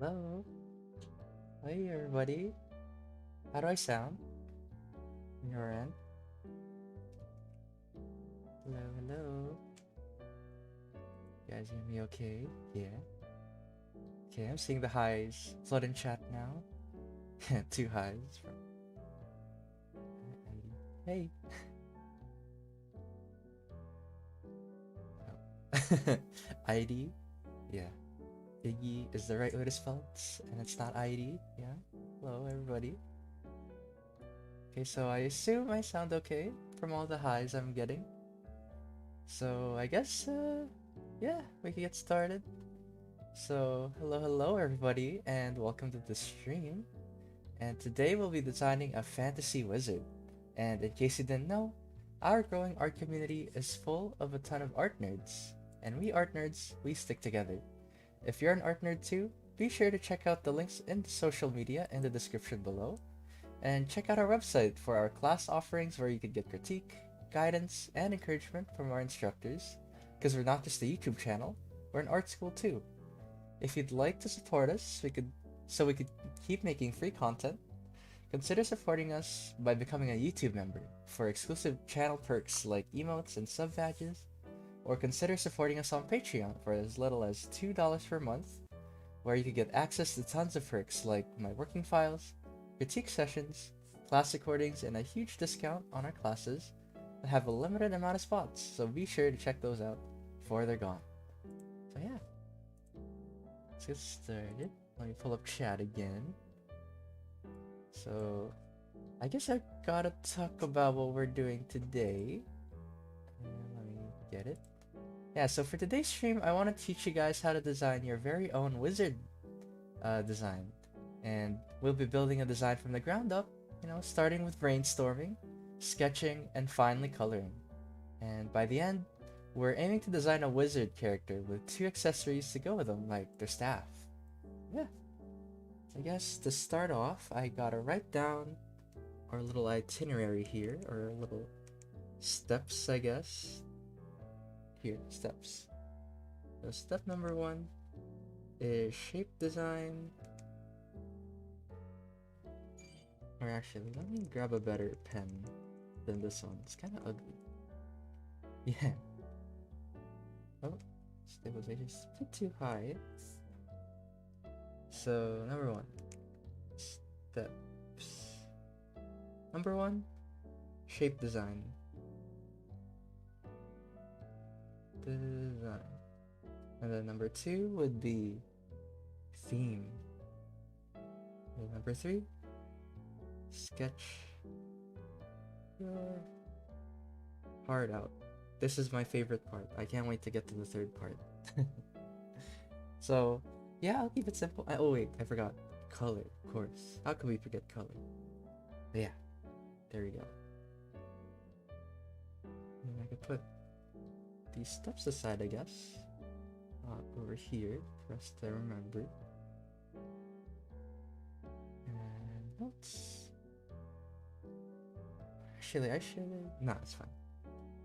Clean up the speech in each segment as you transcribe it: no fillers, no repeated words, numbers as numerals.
Hello. Hey everybody. How do I sound? On your end? Hello, hello. You guys hear me okay? Yeah. Okay, I'm seeing the highs flood in chat now. Two highs from Hey. Oh. ID? Yeah. Iggy is the right way to spell it, and it's not ID. Yeah. Hello everybody. Okay, so I assume I sound okay from all the highs I'm getting. So I guess, yeah, we can get started. So, hello everybody, and welcome to the stream. And today we'll be designing a fantasy wizard. And in case you didn't know, our growing art community is full of a ton of art nerds. And we art nerds, we stick together. If you're an art nerd too, be sure to check out the links in the social media in the description below. And check out our website for our class offerings where you can get critique, guidance, and encouragement from our instructors. Because we're not just a YouTube channel, we're an art school too. If you'd like to support us, we could keep making free content. Consider supporting us by becoming a YouTube member for exclusive channel perks like emotes and sub badges, or consider supporting us on Patreon for as little as $2 per month, where you can get access to tons of perks like my working files, critique sessions, class recordings, and a huge discount on our classes that have a limited amount of spots, so be sure to check those out before they're gone. So yeah, let's get started. Let me pull up chat again. So, I guess I gotta talk about what we're doing today. Let me get it. Yeah, so for today's stream, I want to teach you guys how to design your very own wizard design. And we'll be building a design from the ground up, starting with brainstorming, sketching, and finally coloring. And by the end, we're aiming to design a wizard character with 2 accessories to go with them, like their staff. Yeah. I guess to start off, I gotta write down our little itinerary here, or little steps, I guess. Here, steps. So step number 1 is shape design. Or actually, let me grab a better pen than this one. It's kind of ugly. Yeah. Oh, stabilization's a bit too high. So, number 1. Steps. Number 1, shape design. And then number 2 would be theme. And number 3, sketch your heart out. This is my favorite part. I can't wait to get to the third part. So, yeah, I'll keep it simple. Oh wait, I forgot. Color, of course. How could we forget color? But yeah, there we go. And I could put these steps aside, I guess. Over here for us to remember. And notes. Actually, I should. No, it's fine.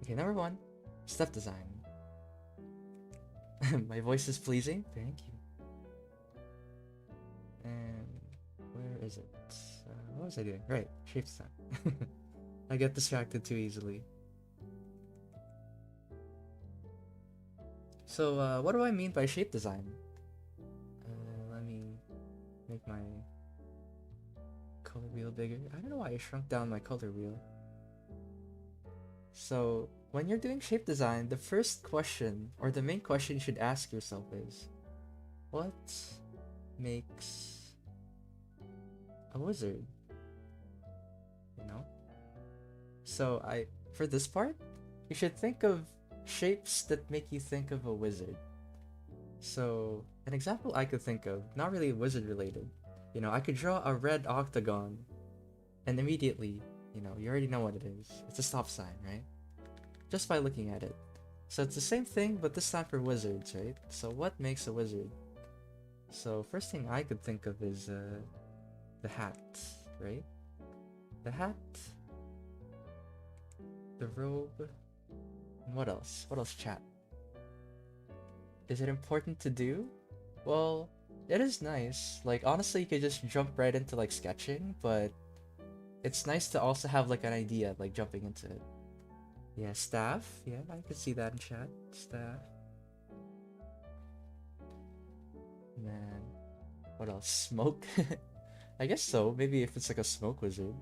Okay, number 1, step design. My voice is pleasing. Thank you. And where is it? What was I doing? Right, shape design. I get distracted too easily. So, what do I mean by shape design? Let me make my color wheel bigger. I don't know why I shrunk down my color wheel. So, when you're doing shape design, the first question, or the main question you should ask yourself is, what makes a wizard? So for this part, you should think of shapes that make you think of a wizard. So an example I could think of, not really wizard related, I could draw a red octagon and immediately, you already know what it is. It's a stop sign, right? Just by looking at it. So it's the same thing, but this time for wizards, right? So what makes a wizard? So first thing I could think of is the hat, right? The hat, the robe, and what else? What else, chat? Is it important to do? Well, it is nice. Like honestly, you could just jump right into like sketching, but it's nice to also have like an idea, like jumping into it. Yeah, staff. Yeah, I could see that in chat. Staff. Man, what else? Smoke. I guess so. Maybe if it's like a smoke wizard.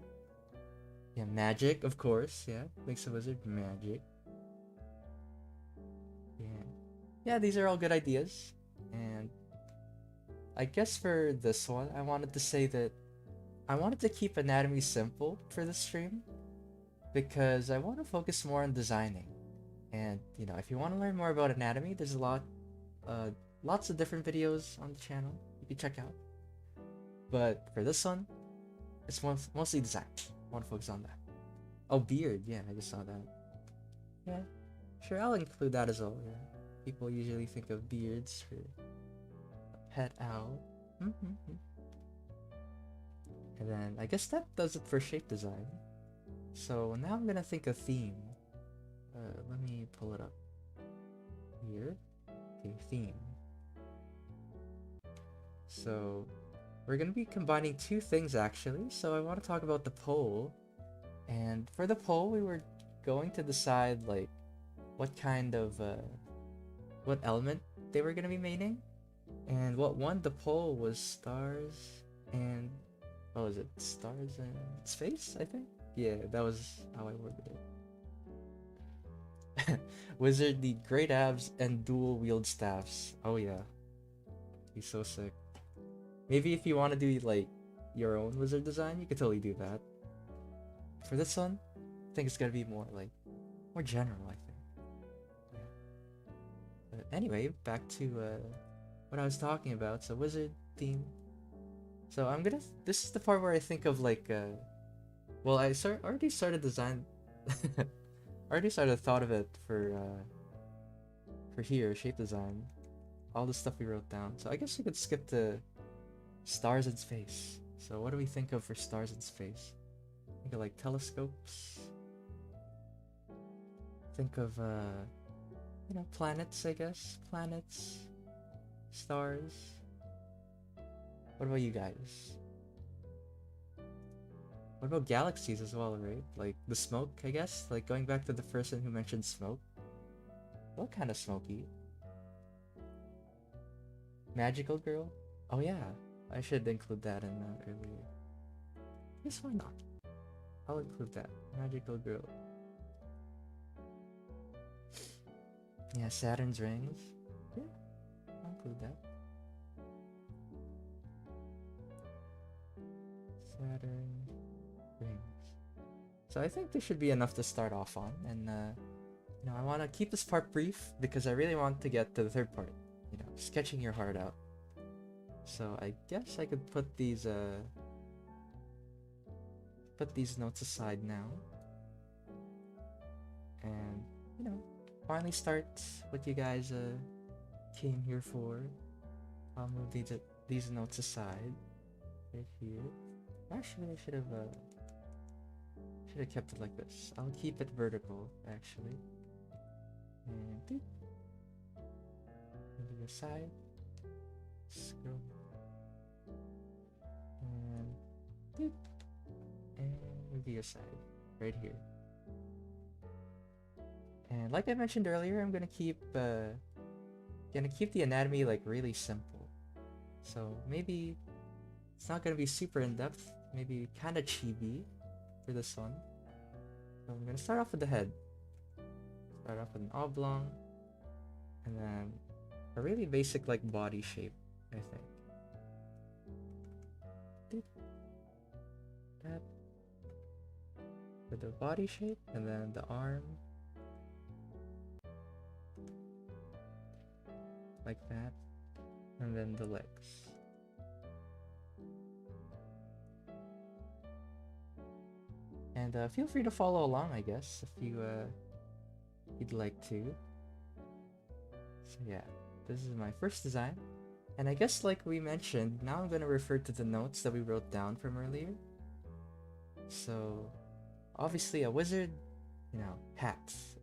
Yeah, magic, of course. Yeah, makes a wizard magic. Yeah. Yeah, these are all good ideas. And I guess for this one, I wanted to say that I wanted to keep anatomy simple for this stream because I want to focus more on designing. And, you know, if you want to learn more about anatomy, there's lots of different videos on the channel you can check out. But for this one, it's mostly design. I want to focus on that. Oh, beard. Yeah, I just saw that. Yeah, sure, I'll include that as well. Yeah. People usually think of beards for a pet owl. And then I guess that does it for shape design. So now I'm gonna think a theme. Let me pull it up here. Okay, theme. So we're gonna be combining two things actually. So I want to talk about the poll. And for the poll, we were going to decide like what kind of what element they were gonna be maining. And what won the poll was stars and what was it? Stars and space, I think? Yeah, that was how I worded it. Wizard need great abs and dual wield staffs. Oh yeah. He's so sick. Maybe if you want to do like your own wizard design, you could totally do that. For this one, I think it's gonna be more general, I think. Yeah. But anyway, back to what I was talking about. So wizard theme. So this is the part where I think of like well, already started design already started thought of it for here, shape design. All the stuff we wrote down. So I guess we could skip to stars in space. So what do we think of for stars in space? Think of like telescopes. Think of you know, planets, I guess. Planets, stars. What about you guys? What about galaxies as well, right? Like the smoke, I guess? Like going back to the person who mentioned smoke. What kind of smoky? Magical girl? Oh yeah, I should include that in earlier. Yes, why not? I'll include that. Magical girl. Yeah, Saturn's rings. Yeah, I'll include that. Saturn rings. So I think this should be enough to start off on, and you know, I want to keep this part brief because I really want to get to the third part. You know, sketching your heart out. So I guess I could put these notes aside now, and you know, finally start what you guys came here for. I'll move these notes aside right here. Actually, I should have kept it like this. I'll keep it vertical actually. And doop. Move it aside. Scroll. And doop. And move it aside right here. And like I mentioned earlier, I'm gonna keep the anatomy like really simple. So maybe it's not gonna be super in depth. Maybe kind of chibi for this one. So I'm gonna start off with the head. Start off with an oblong, and then a really basic like body shape, I think. That with the body shape, and then the arm. Like that, and then the legs. And feel free to follow along, I guess, if you'd like to. So yeah, this is my first design, and I guess like we mentioned, now I'm gonna refer to the notes that we wrote down from earlier. So obviously a wizard, you know, hats.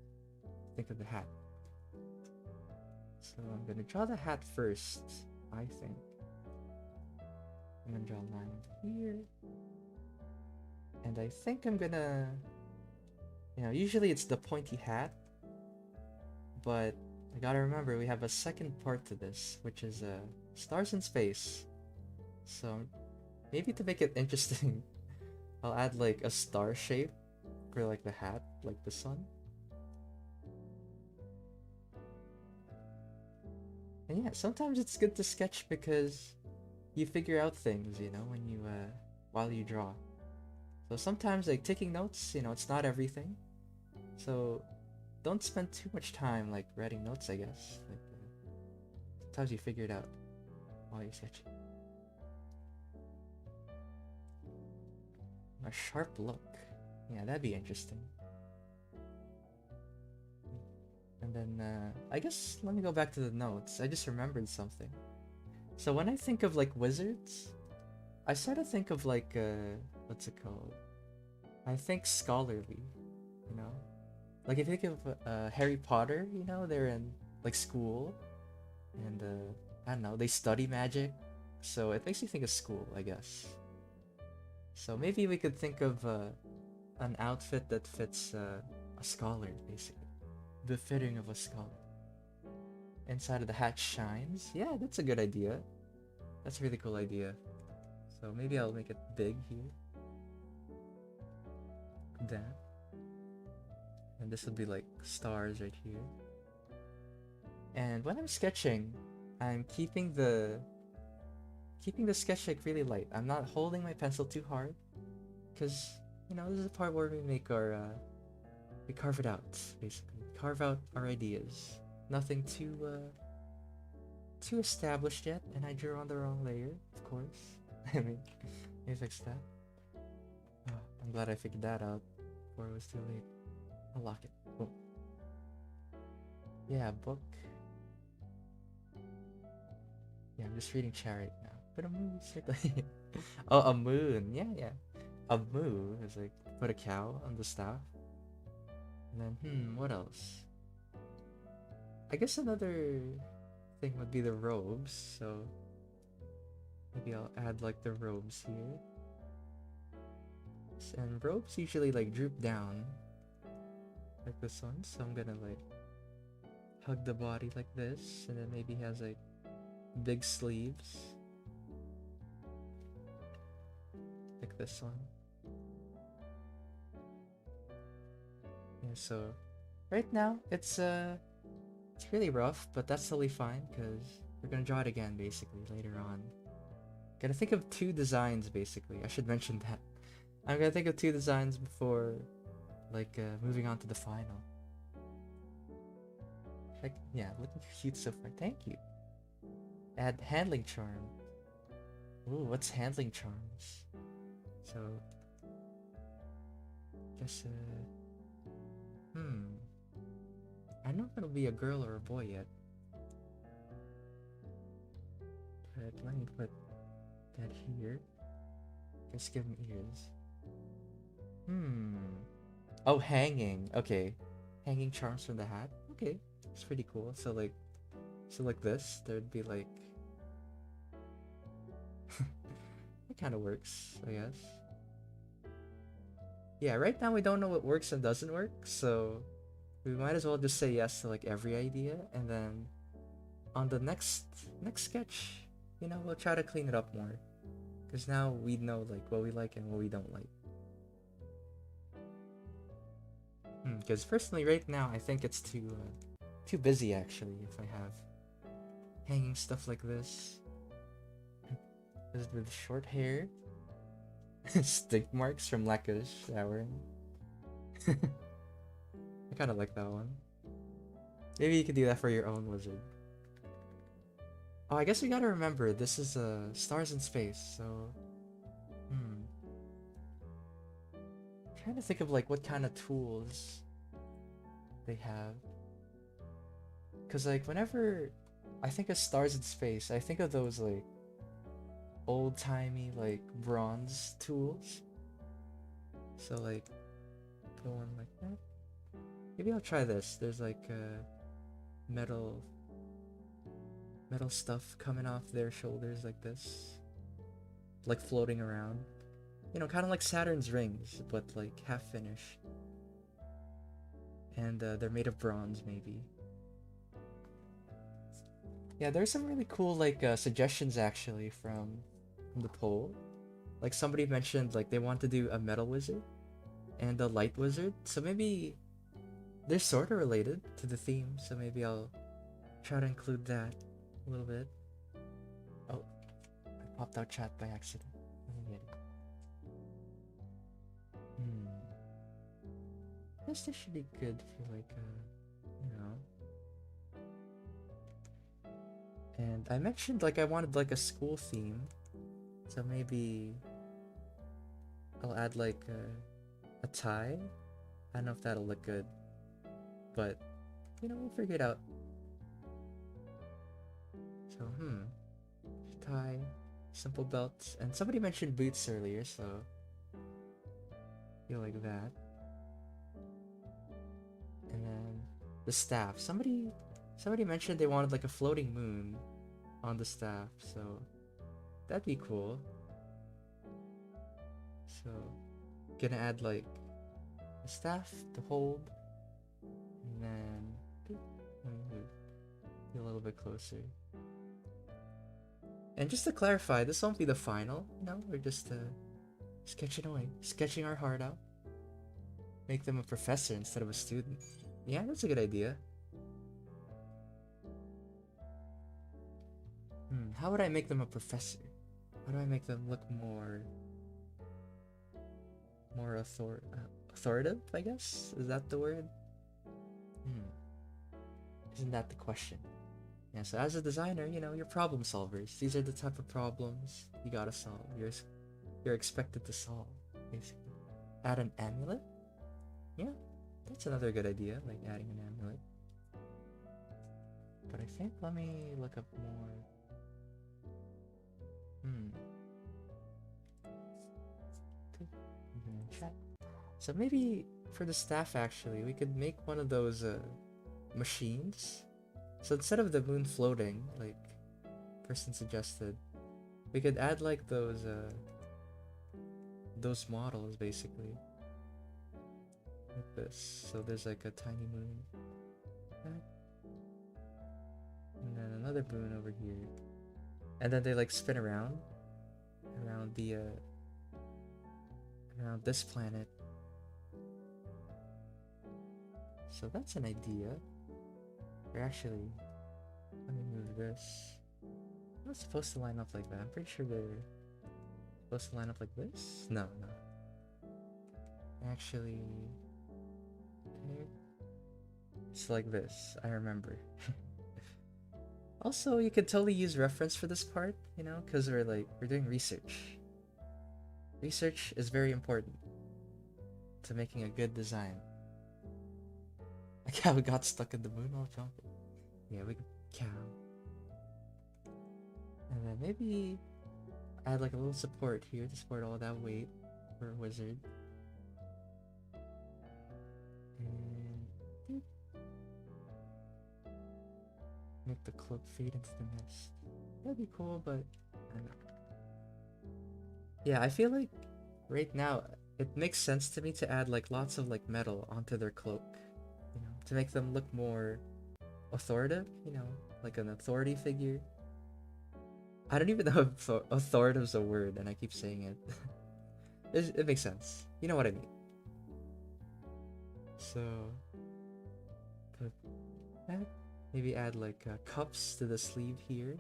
Think of the hat. So I'm gonna draw the hat first, I think. I'm gonna draw a line here. And I think I'm gonna, usually it's the pointy hat, but I gotta remember we have a second part to this, which is stars in space. So maybe to make it interesting, I'll add like a star shape for like the hat, like the sun. And yeah, sometimes it's good to sketch because you figure out things, when you while you draw. So sometimes like taking notes, it's not everything. So don't spend too much time like writing notes, I guess. Like sometimes you figure it out while you're sketching. A sharp look. Yeah, that'd be interesting. And then I guess let me go back to the notes. I just remembered something. So when I think of like wizards, I sort of think of like what's it called? I think scholarly, you know? Like if you think of Harry Potter, they're in like school and I don't know, they study magic. So it makes you think of school, I guess. So maybe we could think of an outfit that fits a scholar, basically. Befitting of a scholar. Inside of the hat shines. Yeah, that's a good idea. That's a really cool idea. So maybe I'll make it big here. That. And this will be like stars right here. And when I'm sketching, I'm keeping the sketch like really light. I'm not holding my pencil too hard. Because, this is the part where we make our we carve it out, basically. Carve out our ideas. Nothing too established yet, and I drew on the wrong layer, of course. I mean, let me fix that. Oh, I'm glad I figured that out before it was too late. I'll lock it. Oh. Yeah, book. Yeah, I'm just reading Chariot now. Put a moon circle. Oh, a moon. Yeah. A moon is like put a cow on the staff. And then, what else? I guess another thing would be the robes, so maybe I'll add like the robes here. And robes usually like droop down like this one, so I'm gonna like hug the body like this, and then maybe has like big sleeves like this one. Yeah, so right now it's really rough, but that's totally fine because we're gonna draw it again basically later on. Gotta think of 2 designs basically. I should mention that. I'm gonna think of 2 designs before like moving on to the final. Like, yeah, looking cute so far. Thank you. Add handling charm. Ooh, what's handling charms? So guess I don't know if it'll be a girl or a boy yet. But let me put that here. Just give him ears. Oh, hanging. Okay. Hanging charms from the hat. Okay. It's pretty cool. So like this, there'd be like it kind of works, I guess. Yeah, right now we don't know what works and doesn't work, so we might as well just say yes to like every idea, and then on the next sketch, we'll try to clean it up more, because now we know like what we like and what we don't like. Because personally, right now I think it's too busy actually. If I have hanging stuff like this, with short hair, stink marks from lack of showering. I kind of like that one. Maybe you could do that for your own wizard. Oh, I guess we gotta remember this is stars in space, so trying to think of like what kind of tools they have. Cause like whenever I think of stars in space, I think of those like old-timey like bronze tools. So like going like that. Maybe I'll try this. There's like metal stuff coming off their shoulders like this. like floating around. You know, kind of like Saturn's rings, but like half finished. And they're made of bronze, maybe. Yeah, there's some really cool like suggestions actually from the poll. Like somebody mentioned like they want to do a metal wizard and a light wizard, so maybe they're sort of related to the theme. So maybe I'll try to include that a little bit. Oh, I popped out chat by accident. Let me get it. This should be good for like you know. And I mentioned like I wanted like a school theme, so maybe I'll add like a tie. I don't know if that'll look good, but you know, we'll figure it out. So tie, simple belts, and somebody mentioned boots earlier, so feel like that. And then the staff. Somebody mentioned they wanted like a floating moon on the staff, so that'd be cool. So gonna add like a staff to hold, and then let me move a little bit closer. And just to clarify, this won't be the final. No, we're just sketching away, sketching our heart out. Make them a professor instead of a student. Yeah, that's a good idea. How would I make them a professor? How do I make them look more authoritative, I guess? Is that the word? Isn't that the question? Yeah, so as a designer, you know, you're problem solvers. These are the type of problems you gotta solve. You're expected to solve, basically. Add an amulet? Yeah, that's another good idea, like adding an amulet. But I think, let me look up more. Chat. So maybe for the staff, actually, we could make one of those machines. So instead of the moon floating, like person suggested, we could add like those models, basically. Like this. So there's like a tiny moon. And then another moon over here. And then they like spin around the around this planet. So that's an idea. Or actually, let me move this. Not supposed to line up like that. I'm pretty sure they're supposed to line up like this. No. Actually, it's like this. I remember. Also, you could totally use reference for this part, you know, because we're doing research. Research is very important to making a good design. A cow got stuck in the moon while jumping. Yeah, we cow. And then maybe add like a little support here to support all that weight for a wizard. And make the cloak fade into the mist. That'd be cool, but I don't know. Yeah, I feel like right now it makes sense to me to add like lots of like metal onto their cloak, you know, to make them look more authoritative, you know, like an authority figure. I don't even know if authoritative is a word, and I keep saying it. It makes sense. You know what I mean. So, put that. Maybe add like cups to the sleeve here.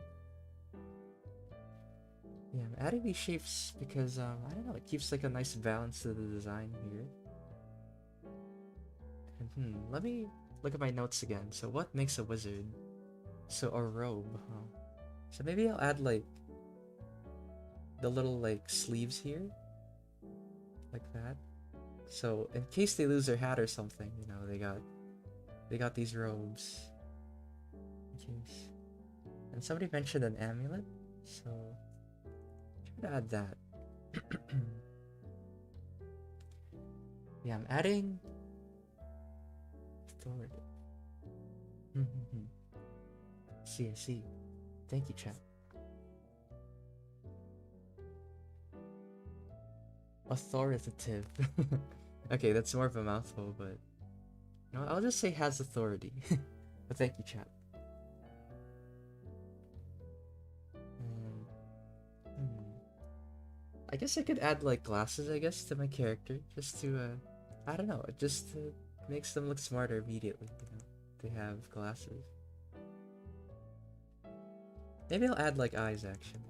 Yeah, I'm adding these shapes because I don't know, it keeps like a nice balance to the design here. And let me look at my notes again. So what makes a wizard? So a robe, huh? So maybe I'll add like the little like sleeves here, like that. So in case they lose their hat or something, you know, they got these robes. In case. And somebody mentioned an amulet, so try to add that. Yeah, I'm adding authority. See. Thank you, chat. Authoritative. Okay, that's more of a mouthful, but you know, I'll just say has authority. But thank you, chat. And, I guess I could add like glasses, I guess, to my character, just to I don't know, just to makes them look smarter immediately. You know, they have glasses. Maybe I'll add like eyes actually.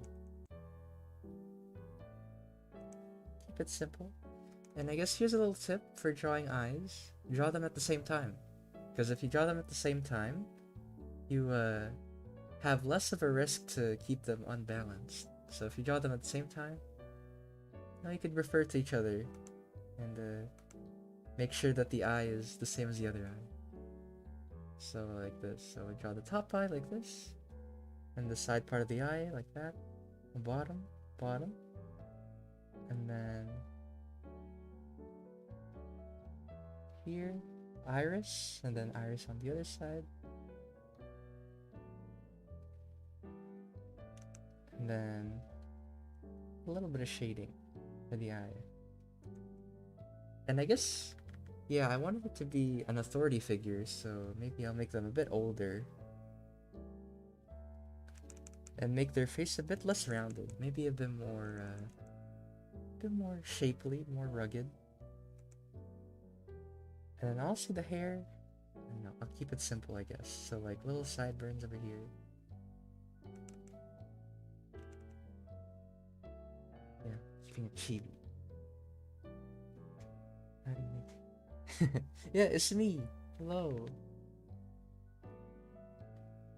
Keep it simple. And I guess here's a little tip for drawing eyes. Draw them at the same time. Because if you draw them at the same time, you have less of a risk to keep them unbalanced. So if you draw them at the same time, now you could refer to each other and make sure that the eye is the same as the other eye. So like this. So we draw the top eye like this, and the side part of the eye like that, bottom, bottom, and then here, iris, and then iris on the other side, and then a little bit of shading for the eye. And I guess, yeah, I wanted it to be an authority figure, so maybe I'll make them a bit older and make their face a bit less rounded, maybe a bit more shapely, more rugged. And then also the hair, I don't know, I'll keep it simple, I guess. So like little sideburns over here. Yeah, keeping it chibi. How do you make... Yeah, it's me. Hello.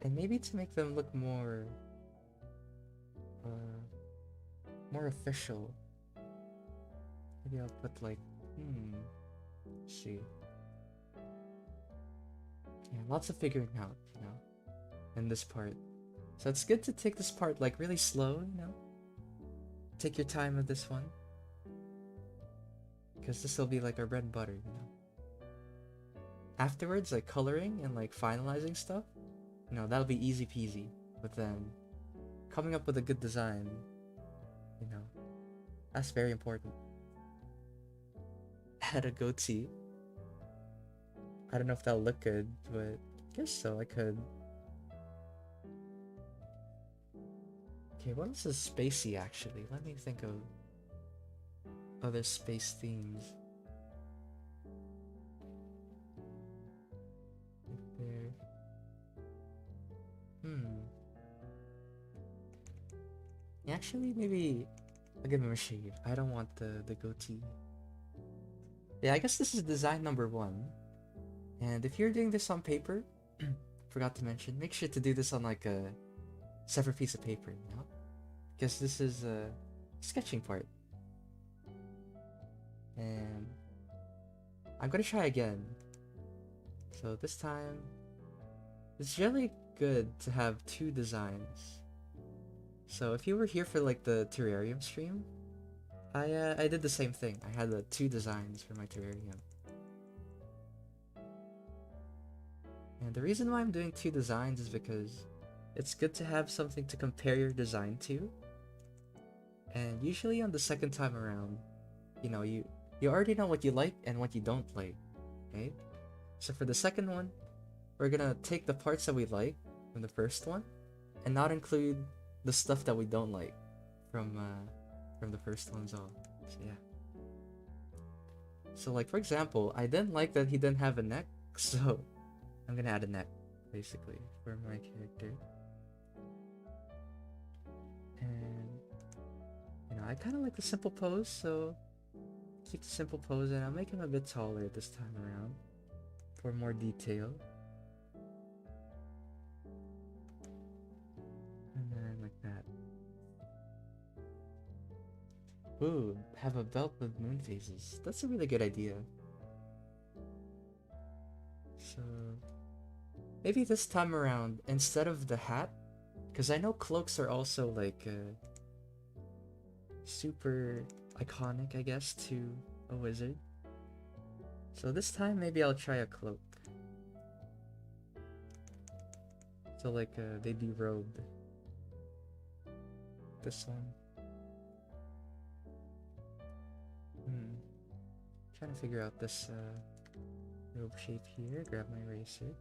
And maybe to make them look more official, maybe I'll put like let's see. Yeah, lots of figuring out, you know, in this part. So it's good to take this part like really slow, you know. Take your time with this one, because this will be like our bread and butter, you know. Afterwards, like coloring and like finalizing stuff, you know, that'll be easy peasy. But then coming up with a good design, you know, that's very important. Add a goatee. I don't know if that'll look good, but I guess so, I could. Okay, what else is spacey actually? Let me think of other space themes. There. Actually, maybe I'll give him a shave. I don't want the goatee. Yeah, I guess this is design number 1. And if you're doing this on paper, forgot to mention, make sure to do this on like a separate piece of paper, you know? Because this is a sketching part. And I'm gonna try again. So this time, it's really good to have 2 designs. So if you were here for like the terrarium stream, I did the same thing. I had 2 designs for my terrarium. And the reason why I'm doing 2 designs is because it's good to have something to compare your design to. And usually on the second time around, you know, you already know what you like and what you don't like, right? So for the second one, we're gonna take the parts that we like from the first one and not include the stuff that we don't like from the first one's all. So yeah. So like for example, I didn't like that he didn't have a neck, so I'm gonna add a neck basically for my character. And you know, I kind of like the simple pose, so keep the simple pose, and I'll make him a bit taller this time around for more detail. And then like that. Ooh, have a belt with moon phases. That's a really good idea. So maybe this time around, instead of the hat, because I know cloaks are also like super iconic, I guess, to a wizard. So this time maybe I'll try a cloak. So like they'd be robed. This one. Trying to figure out this robe shape here. Grab my eraser.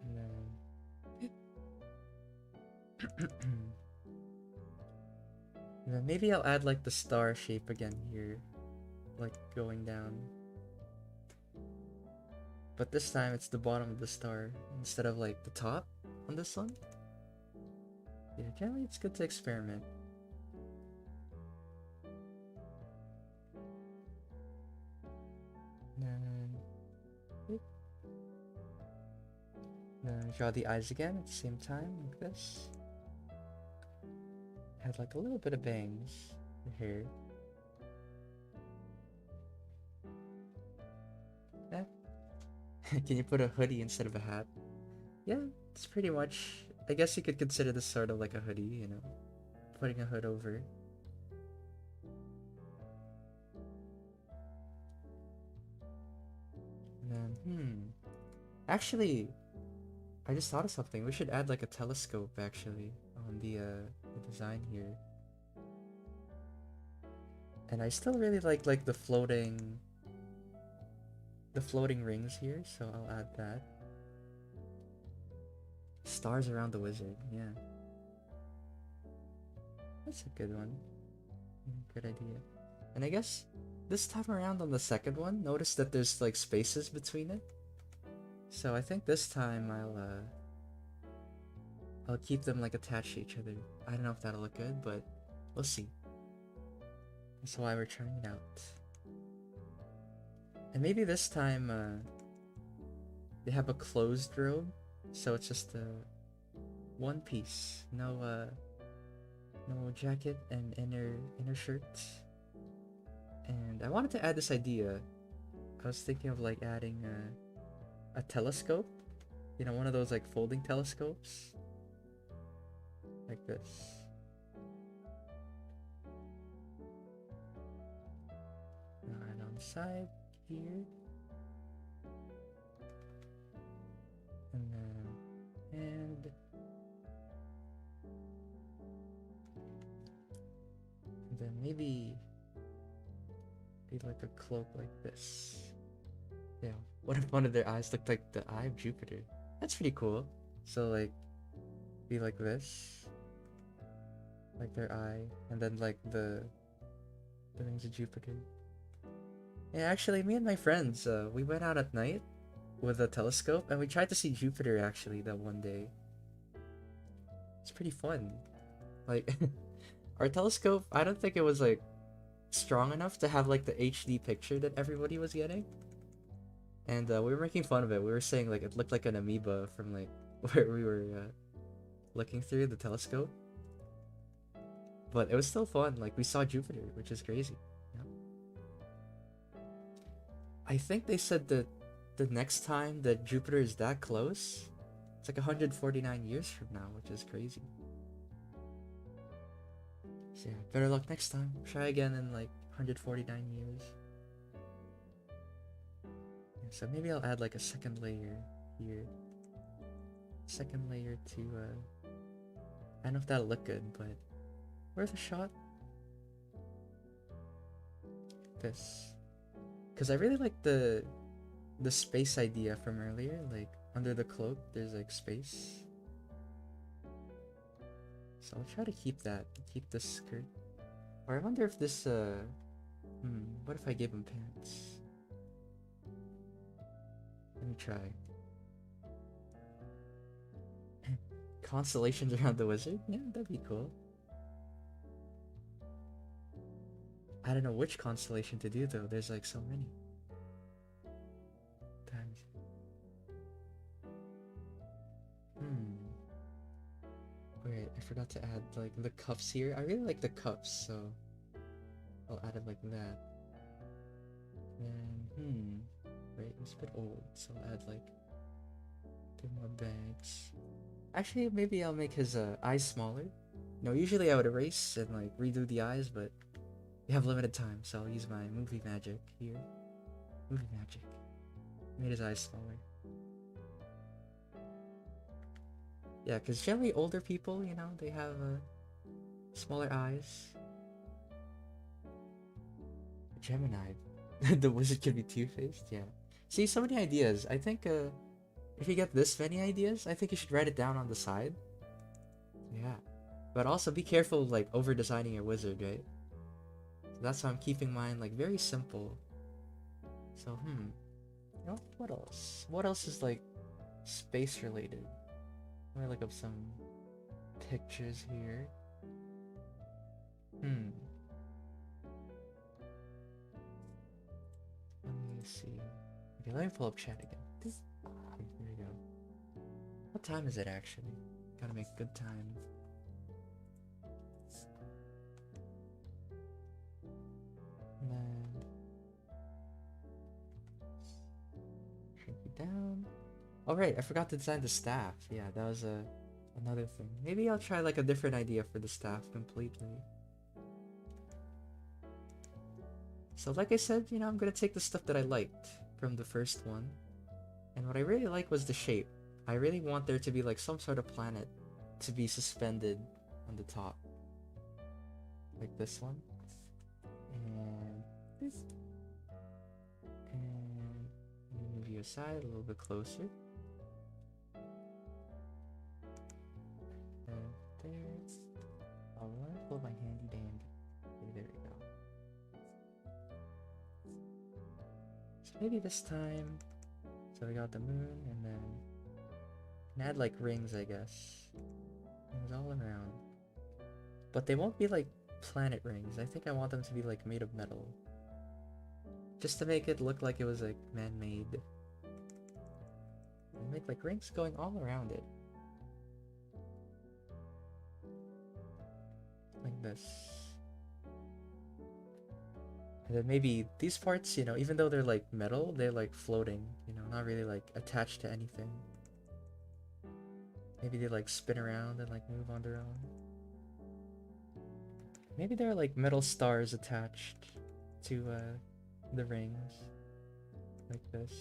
And then... and then maybe I'll add like the star shape again here. Like going down. But this time it's the bottom of the star instead of like the top on this one. Yeah, generally it's good to experiment. Then draw the eyes again at the same time, like this. Had like a little bit of bangs, the hair. Yeah. Can you put a hoodie instead of a hat? Yeah, it's pretty much... I guess you could consider this sort of like a hoodie, you know? Putting a hood over. And then, actually, I just thought of something. We should add like a telescope, actually, on the design here. And I still really like the floating rings here, so I'll add that. Stars around the wizard, yeah. That's a good one. Good idea. And I guess this time around on the second one, notice that there's like spaces between it. So I think this time I'll keep them like attached to each other. I don't know if that'll look good, but we'll see. That's why we're trying it out. And maybe this time they have a closed robe, so it's just one piece. No jacket and inner shirt. And I wanted to add this idea. I was thinking of like adding a telescope. You know, one of those like folding telescopes. Like this. And on the side here. And then maybe be like a cloak like this. Yeah, what if one of their eyes looked like the eye of Jupiter? That's pretty cool. So like, be like this. Like their eye, and then like the rings of Jupiter. Yeah, actually, me and my friends, we went out at night with a telescope, and we tried to see Jupiter actually that one day. It's pretty fun. Like, our telescope, I don't think it was like strong enough to have like the HD picture that everybody was getting. And we were making fun of it. We were saying like it looked like an amoeba from like where we were looking through the telescope. But it was still fun. Like, we saw Jupiter, which is crazy. Yeah. I think they said that the next time that Jupiter is that close, it's like 149 years from now, which is crazy. So yeah, better luck next time. Try again in like 149 years. Yeah, so maybe I'll add like a second layer here. Second layer to, I don't know if that'll look good, but worth a shot. This. Because I really like the space idea from earlier. Like, under the cloak, there's like space. So I'll try to keep that. Keep this skirt. Or I wonder if this, what if I gave him pants? Let me try. Constellations around the wizard? Yeah, that'd be cool. I don't know which constellation to do though, there's like so many. Times. Wait, I forgot to add like the cuffs here. I really like the cuffs, so I'll add it like that. And wait, it's a bit old, so I'll add like a bit more bags. Actually, maybe I'll make his eyes smaller. No, usually I would erase and like redo the eyes, but we have limited time, so I'll use my movie magic here. Movie magic. Made his eyes smaller. Yeah, because generally older people, you know, they have smaller eyes. Gemini. The wizard could be two-faced, yeah. See, so many ideas. I think if you get this many ideas, I think you should write it down on the side. Yeah. But also be careful like over designing your wizard, right? So that's why I'm keeping mine like very simple. So you know, what else? What else is like space related? Let me look up some pictures here. Let me see. Okay, let me pull up chat again. Okay, here we go. What time is it actually? Gotta make good time. And then shrink it down. Oh right, I forgot to design the staff. Yeah, that was another thing. Maybe I'll try like a different idea for the staff completely. So like I said, you know, I'm gonna take the stuff that I liked from the first one. And what I really like was the shape. I really want there to be like some sort of planet to be suspended on the top. Like this one. And this. And move you aside a little bit closer. And there. I want to pull my handy dandy. Okay, there we go. So maybe this time. So we got the moon and then can add like rings, I guess. Rings all around. But they won't be like planet rings. I think I want them to be like made of metal. Just to make it look like it was like man-made. And make like rings going all around it. Like this. And then maybe these parts, you know, even though they're like metal, they're like floating, you know, not really like attached to anything. Maybe they like spin around and like move on their own. Maybe there are like metal stars attached to the rings. Like this.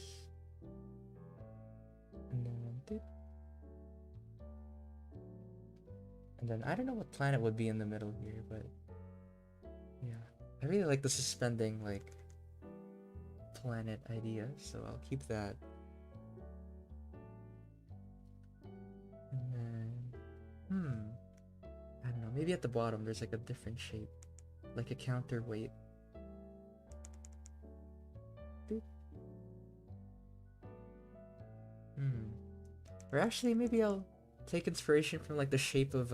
And then I don't know what planet would be in the middle here, but yeah. I really like the suspending like planet idea, so I'll keep that. And then I don't know, maybe at the bottom there's like a different shape. Like a counterweight. Or actually maybe I'll take inspiration from like the shape of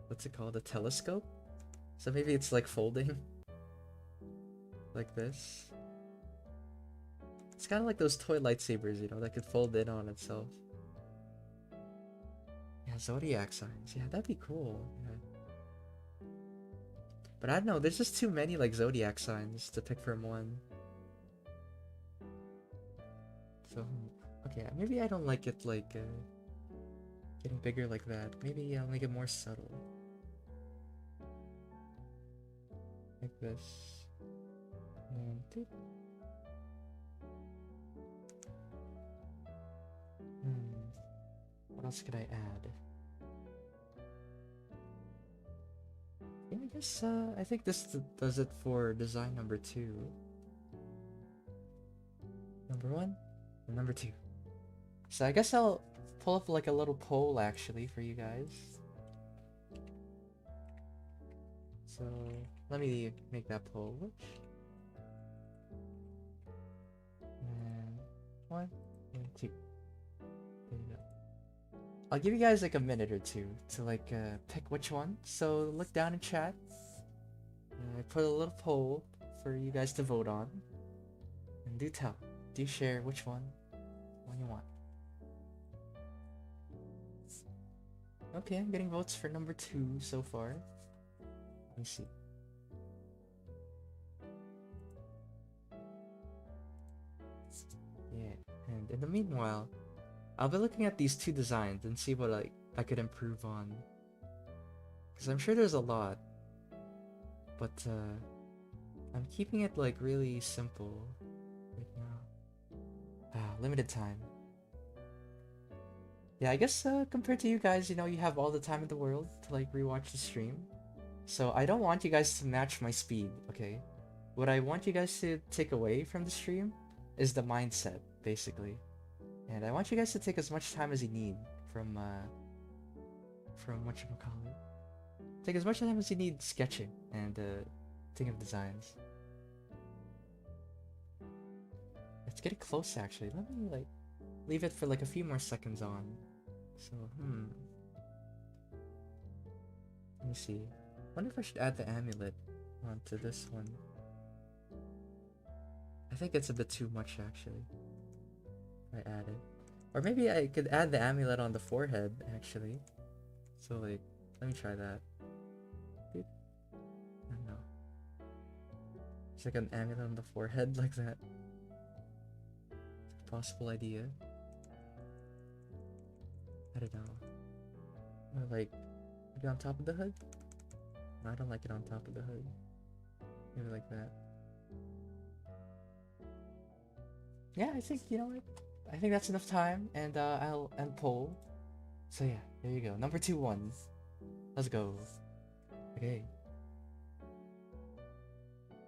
what's it called? A telescope? So maybe it's like folding. Like this. It's kind of like those toy lightsabers, you know, that could fold in on itself. Yeah, zodiac signs. Yeah, that'd be cool. Yeah. But I don't know, there's just too many like zodiac signs to pick from one. So, okay, maybe I don't like it like getting bigger like that. Maybe I'll make it more subtle. Like this. And what else could I add? Yeah, I guess I think this does it for design number 2. Number 1 and number 2. So I guess I'll pull up like a little poll actually for you guys. So let me make that poll. And 1 and 2. There you go. I'll give you guys like a minute or two to like pick which one. So look down in chat. I put a little poll for you guys to vote on. And do share which one you want. Okay, I'm getting votes for number 2 so far. Let me see. Yeah, and in the meanwhile, I'll be looking at these 2 designs and see what I could improve on. Because I'm sure there's a lot. But I'm keeping it like really simple right now. Limited time. Yeah, I guess compared to you guys, you know, you have all the time in the world to like rewatch the stream. So I don't want you guys to match my speed, okay? What I want you guys to take away from the stream is the mindset, basically. And I want you guys to take as much time as you need from whatchamacallit. Take as much time as you need sketching and thinking of designs. It's getting close actually. Let me like leave it for like a few more seconds on. So, let me see. Wonder if I should add the amulet onto this one. I think it's a bit too much actually. I add it. Or maybe I could add the amulet on the forehead actually. So like, let me try that. Beep. I don't know. It's like an amulet on the forehead like that. Possible idea. I don't know. Or like, maybe on top of the hood? No, I don't like it on top of the hood. Maybe like that. Yeah, I think, you know what? I think that's enough time, and I'll end poll. So yeah, there you go. Number 2 won. Let's go. Okay.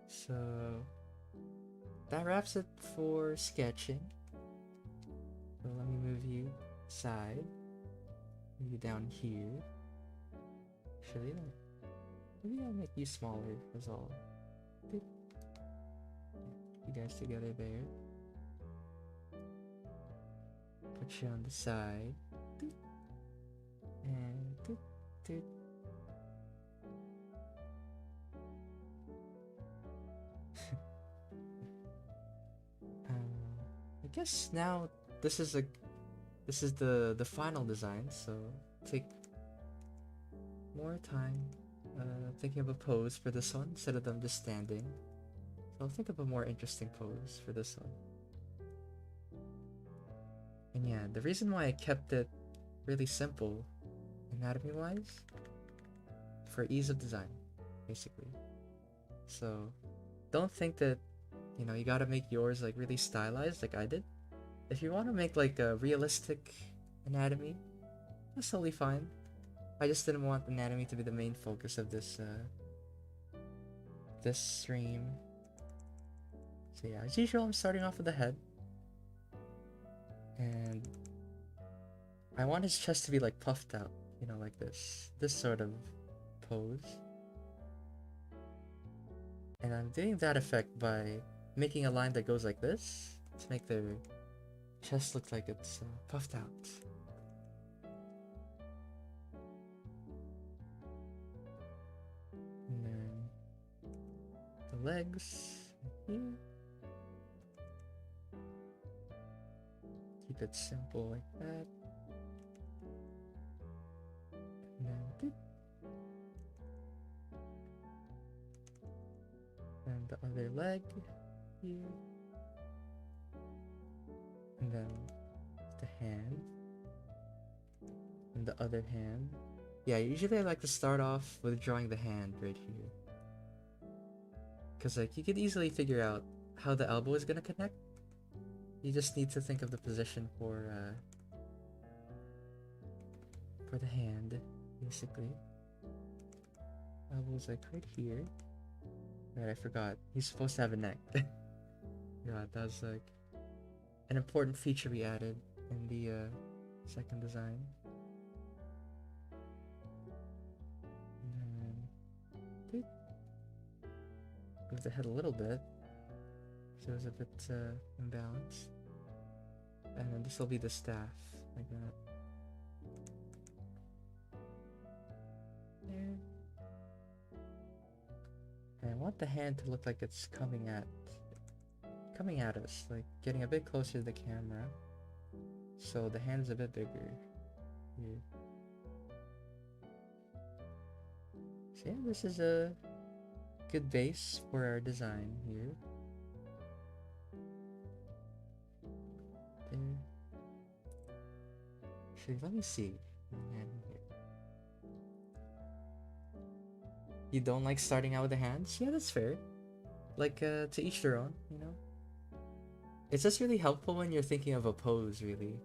So that wraps it for sketching. So let me move you aside. Move you down here. Actually, maybe I'll make you smaller as all. You guys together there. Put you on the side. And I guess now this is the final design, so take more time thinking of a pose for this one instead of them just standing. So I'll think of a more interesting pose for this one. And yeah, the reason why I kept it really simple anatomy wise, for ease of design, basically. So don't think that, you know, you gotta make yours like really stylized like I did. If you want to make like a realistic anatomy, that's totally fine. I just didn't want anatomy to be the main focus of this this stream. So yeah, as usual, I'm starting off with the head. And I want his chest to be like puffed out, you know, like this sort of pose. And I'm doing that effect by making a line that goes like this to make their chest look like it's puffed out. And then the legs here. Keep it simple like that. And then doop. And the other leg here. And then the hand. And the other hand. Yeah, usually I like to start off with drawing the hand right here. Because like you could easily figure out how the elbow is gonna connect. You just need to think of the position for the hand, basically. Elbow's like right here. Right, I forgot. He's supposed to have a neck. God, that was like an important feature we added in the second design. And then move the head a little bit, so it's a bit imbalanced. And then this will be the staff, like that. There. And I want the hand to look like it's coming at us, like getting a bit closer to the camera. So the hand's a bit bigger here. So yeah, this is a good base for our design here. There. Actually, let me see. You don't like starting out with the hands? Yeah, that's fair. Like, to each their own, you know? It's just really helpful when you're thinking of a pose, really.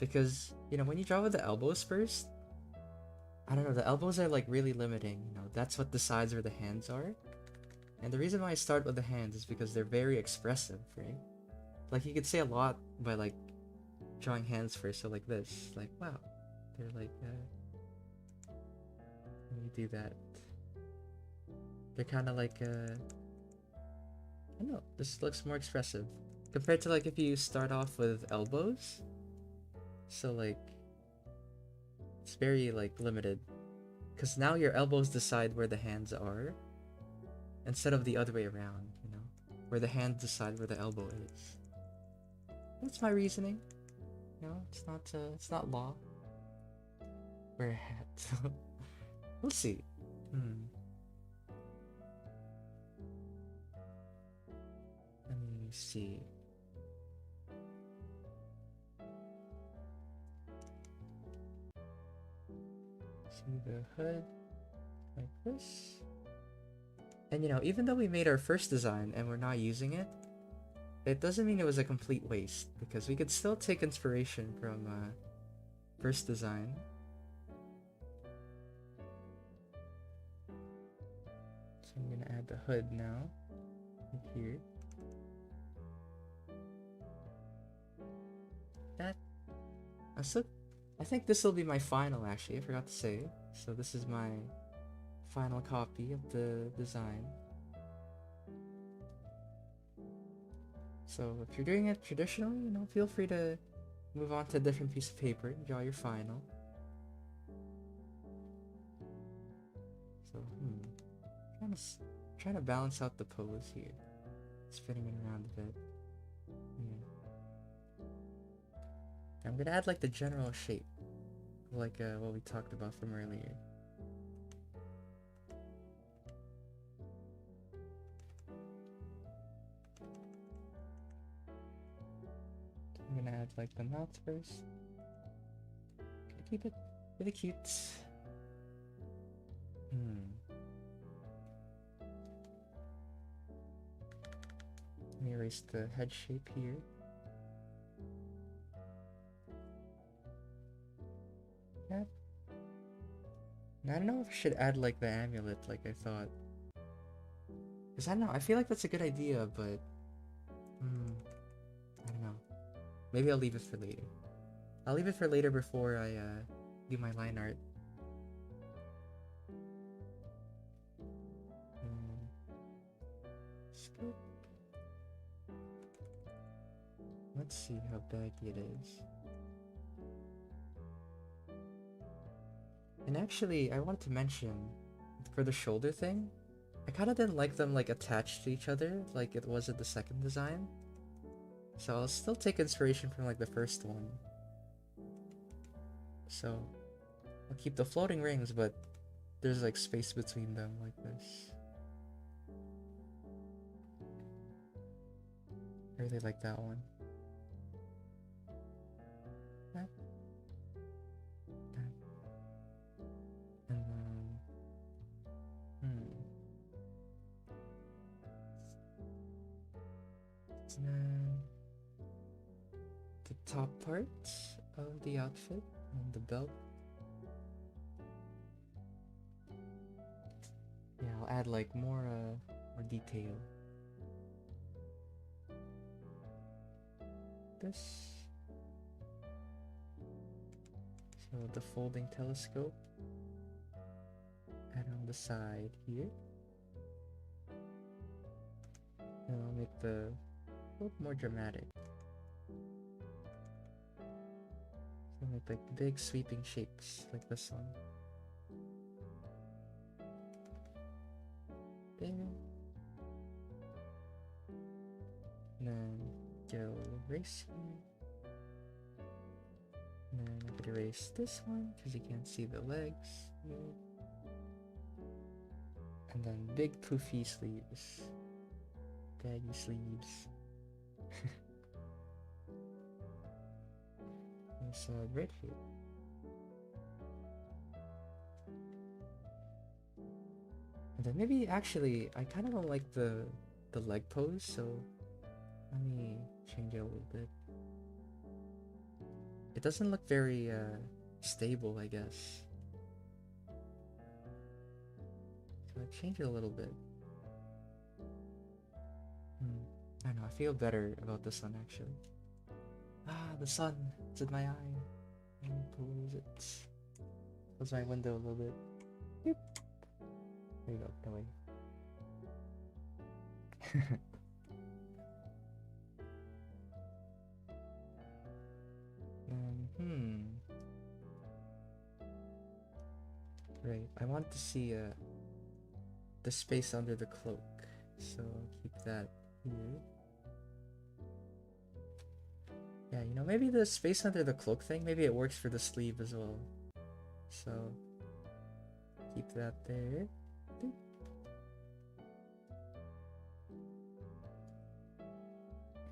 because, you know, when you draw with the elbows first, I don't know, the elbows are like really limiting, you know, that's what decides where the hands are. And the reason why I start with the hands is because they're very expressive, right? Like, you could say a lot by like drawing hands first, so like this, like, wow, they're like, let me do that. They're kind of like, I don't know, this looks more expressive compared to like if you start off with elbows. So like, it's very like limited, because now your elbows decide where the hands are instead of the other way around, you know, where the hands decide where the elbow is. That's my reasoning. You know, it's not law. Wear a hat. We'll see. Let me see. See the hood like this. And you know, even though we made our first design and we're not using it, it doesn't mean it was a complete waste, because we could still take inspiration from first design. So I'm gonna add the hood now, right here. That, I think this will be my final, actually, I forgot to say. So this is my final copy of the design. So if you're doing it traditionally, you know, feel free to move on to a different piece of paper and draw your final. So, trying to balance out the pose here. Spinning it around a bit. I'm gonna add like the general shape, like what we talked about from earlier. I'm gonna add like the mouth first. Gonna keep it really cute. Let me erase the head shape here. Yeah. I don't know if I should add like the amulet like I thought. Cause I don't know, I feel like that's a good idea, but I don't know. Maybe I'll leave it for later. I'll leave it for later before I do my line art. Scoop. Let's see how baggy it is. And actually, I wanted to mention, for the shoulder thing, I kind of didn't like them like attached to each other like it was in the second design. So I'll still take inspiration from like the first one. So I'll keep the floating rings, but there's like space between them like this. I really like that one. And then the top part of the outfit and the belt. Yeah, I'll add like more detail. This. So the folding telescope. And on the side here. And I'll make the look more dramatic. So make like big sweeping shapes like this one. There. And then go erase here. And then I could erase this one because you can't see the legs here. And then big poofy sleeves. Baggy sleeves. So right here. And then maybe actually I kind of don't like the leg pose, so let me change it a little bit. It doesn't look very stable, I guess. So I change it a little bit. I don't know, I feel better about the sun actually. Ah, the sun! It's in my eye. Let me close it. Close my window a little bit. Boop. There you go, no way. Right, I want to see the space under the cloak, so I'll keep that here. Yeah, you know, maybe the space under the cloak thing, maybe it works for the sleeve as well. So, keep that there. Boop.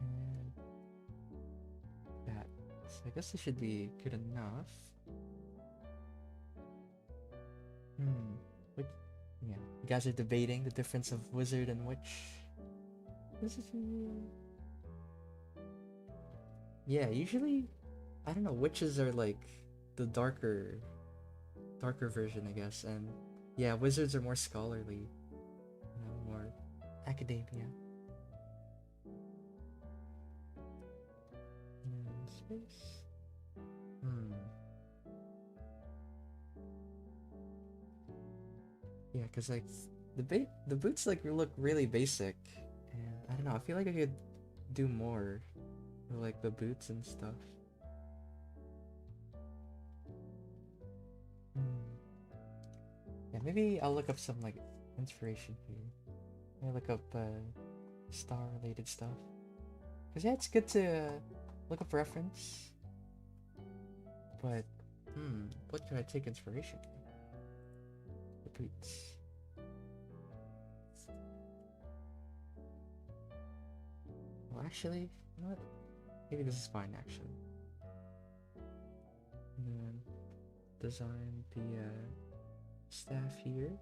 And that. So I guess this should be good enough. Which, yeah, you guys are debating the difference of wizard and witch. Yeah, usually, I don't know, witches are like the darker version, I guess, and yeah, wizards are more scholarly, you know, more academia. And space. Yeah, cause like the boots like look really basic, and I don't know, I feel like I could do more with like the boots and stuff. Yeah, maybe I'll look up some like inspiration here. Maybe look up star related stuff. Cause yeah, it's good to look up reference. But what can I take inspiration from? The boots. Well, actually, you know what? Maybe this is fine actually. And then design the staff here.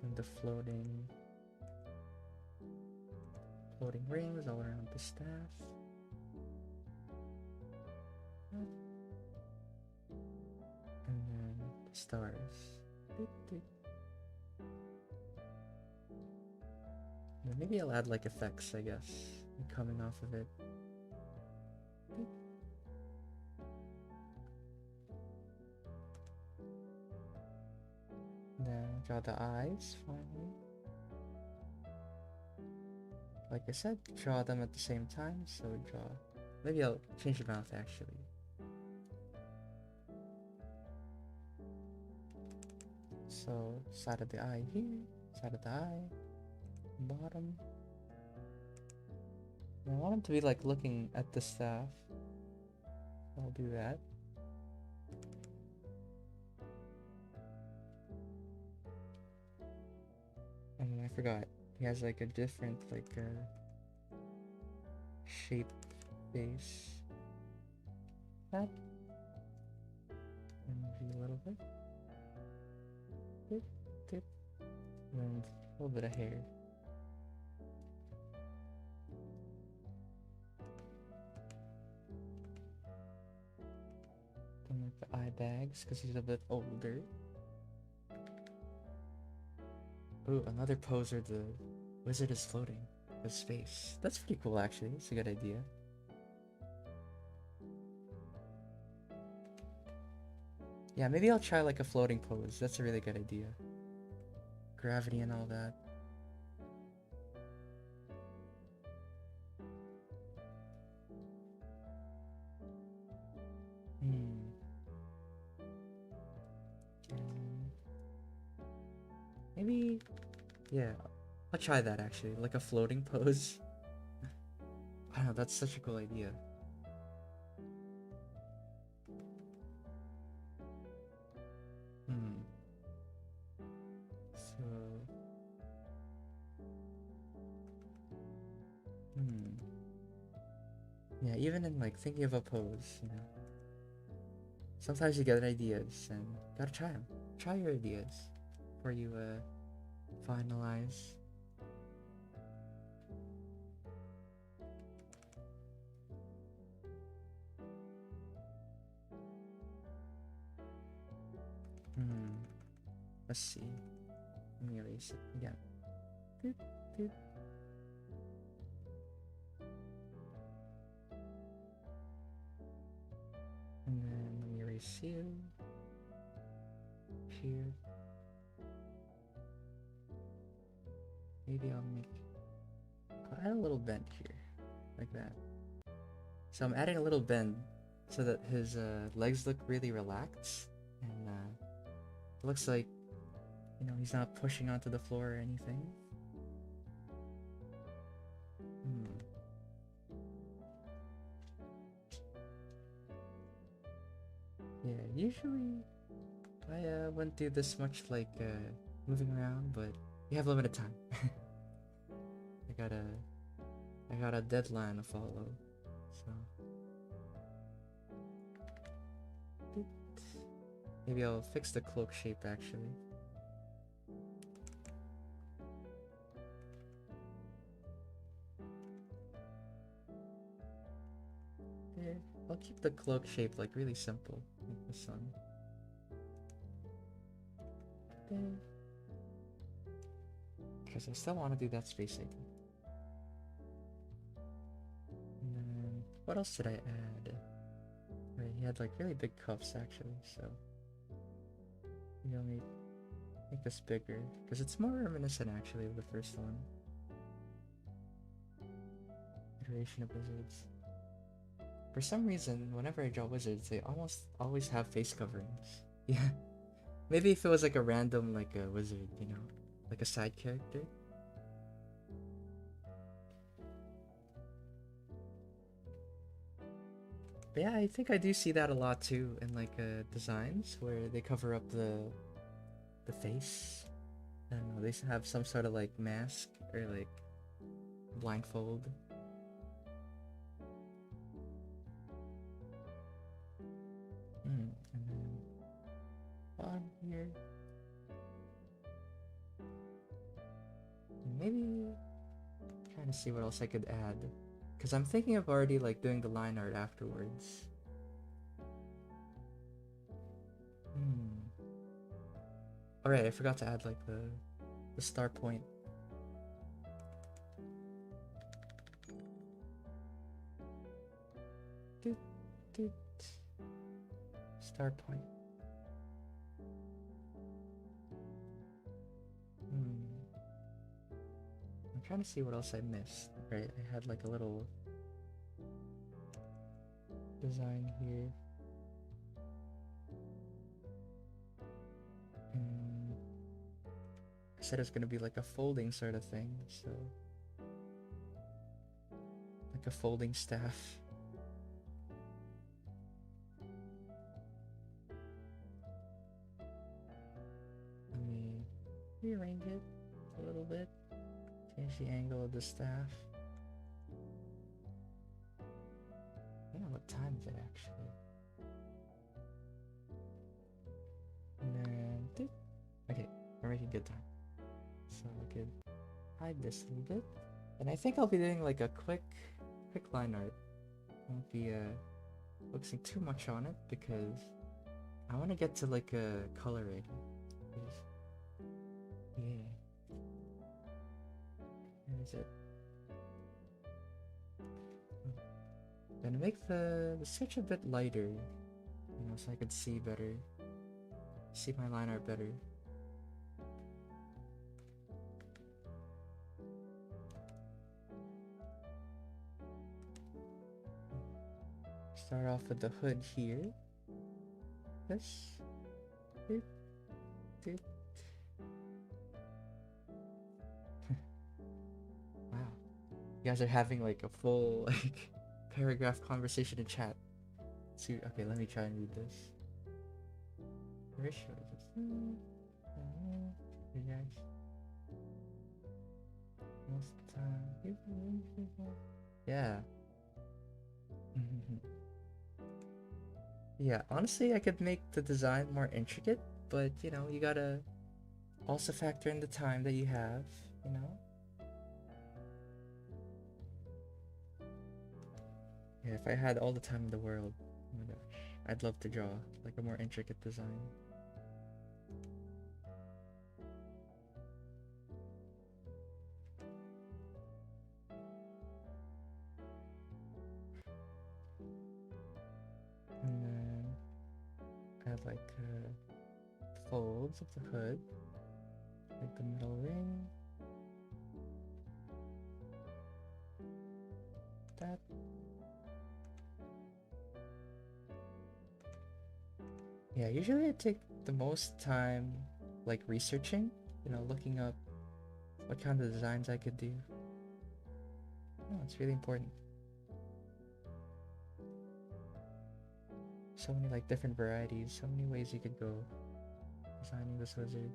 And the floating rings all around the staff. And then the stars. And maybe I'll add like effects, I guess, coming off of it. Then draw the eyes finally. Like I said, draw them at the same time, so draw. Maybe I'll change the mouth actually. So, side of the eye here, side of the eye, bottom. And I want him to be like looking at the staff. I'll do that. And I forgot. He has like a different like shape base. That. And maybe a little bit. Dip, dip. And a little bit of hair. Don't like the eye bags because he's a bit older. Ooh, another pose where the wizard is floating with space. That's pretty cool actually. It's a good idea. Yeah, maybe I'll try like a floating pose. That's a really good idea. Gravity and all that. Maybe, yeah, I'll try that actually, like a floating pose. I don't know, that's such a cool idea. So, yeah, even in like thinking of a pose, you know, sometimes you get ideas and gotta try them. Try your ideas before you finalize. Let's see. Let me erase it again. Doot, doot. And then let me erase you. Here. Maybe I'll add a little bend here, like that. So I'm adding a little bend so that his legs look really relaxed, and it looks like, you know, he's not pushing onto the floor or anything. Yeah, usually I wouldn't do this much, like moving around, but you have limited time. I got a deadline to follow, so maybe I'll fix the cloak shape actually. Yeah, I'll keep the cloak shape like really simple, like the sun. Because I still want to do that spacing. And then, what else did I add? Right, he had like really big cuffs actually, so maybe I'll make this bigger, because it's more reminiscent actually of the first one. Iteration of wizards. For some reason, whenever I draw wizards, they almost always have face coverings. Yeah. Maybe if it was like a random, like a wizard, you know, like a side character. But yeah, I think I do see that a lot too in like designs where they cover up the face. I don't know, they have some sort of like mask or like blindfold. And then on here, maybe trying to see what else I could add, because I'm thinking of already like doing the line art afterwards. Alright, I forgot to add like the star point. Doot, doot. Star point. I'm trying to see what else I missed. Right, I had like a little design here. I said it's gonna be like a folding sort of thing, so like a folding staff. Let me rearrange it a little bit, change the angle of the staff. I don't know what time is it actually. And then, okay, we're making good time. So I could hide this a little bit. And I think I'll be doing like a quick line art. I won't be focusing too much on it because I want to get to like a coloring. Yeah. Where is it? Gonna make the sketch a bit lighter, you know, so I could see better. See my line art better. Start off with the hood here. This. Doot, doot. Wow. You guys are having like a full like paragraph conversation in chat. So, okay, let me try and read this. Very sure this. You guys. Most of the time. Yeah. Yeah, honestly, I could make the design more intricate, but you know, you gotta also factor in the time that you have, you know? Yeah, if I had all the time in the world, oh my gosh, I'd love to draw like a more intricate design. like folds of the hood, like the middle ring. That. Yeah, usually I take the most time like researching, looking up what kind of designs I could do. Oh, it's really important. So many like different varieties, so many ways you could go designing this wizard.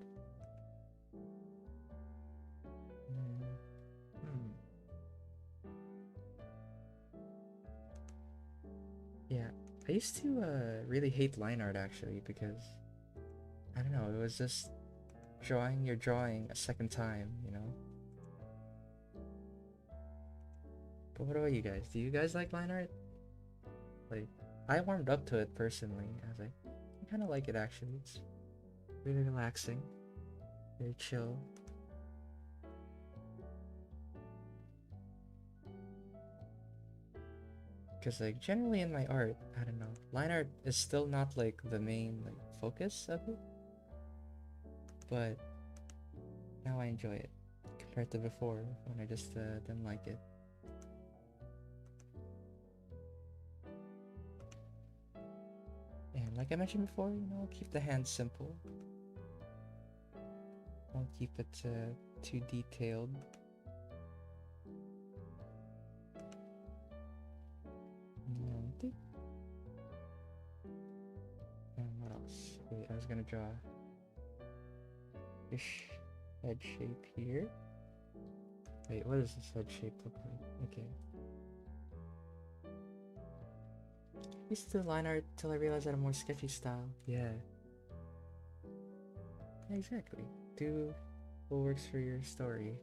Yeah, I used to really hate line art actually because I don't know, it was just drawing your drawing a second time, But what about you guys? Do you guys like line art? Like, I warmed up to it personally. I was like, I kind of like it actually. It's really relaxing, very chill. Because like generally in my art, I don't know, line art is still not like the main like focus of it, but now I enjoy it compared to before when I just didn't like it. And like I mentioned before, keep the hands simple. Don't keep it too detailed. And what else? Wait, I was gonna draw this head shape here. Wait, what does this head shape look like? Okay. I used to do line art till I realized I had a more sketchy style. Yeah. Exactly. Do what works for your story.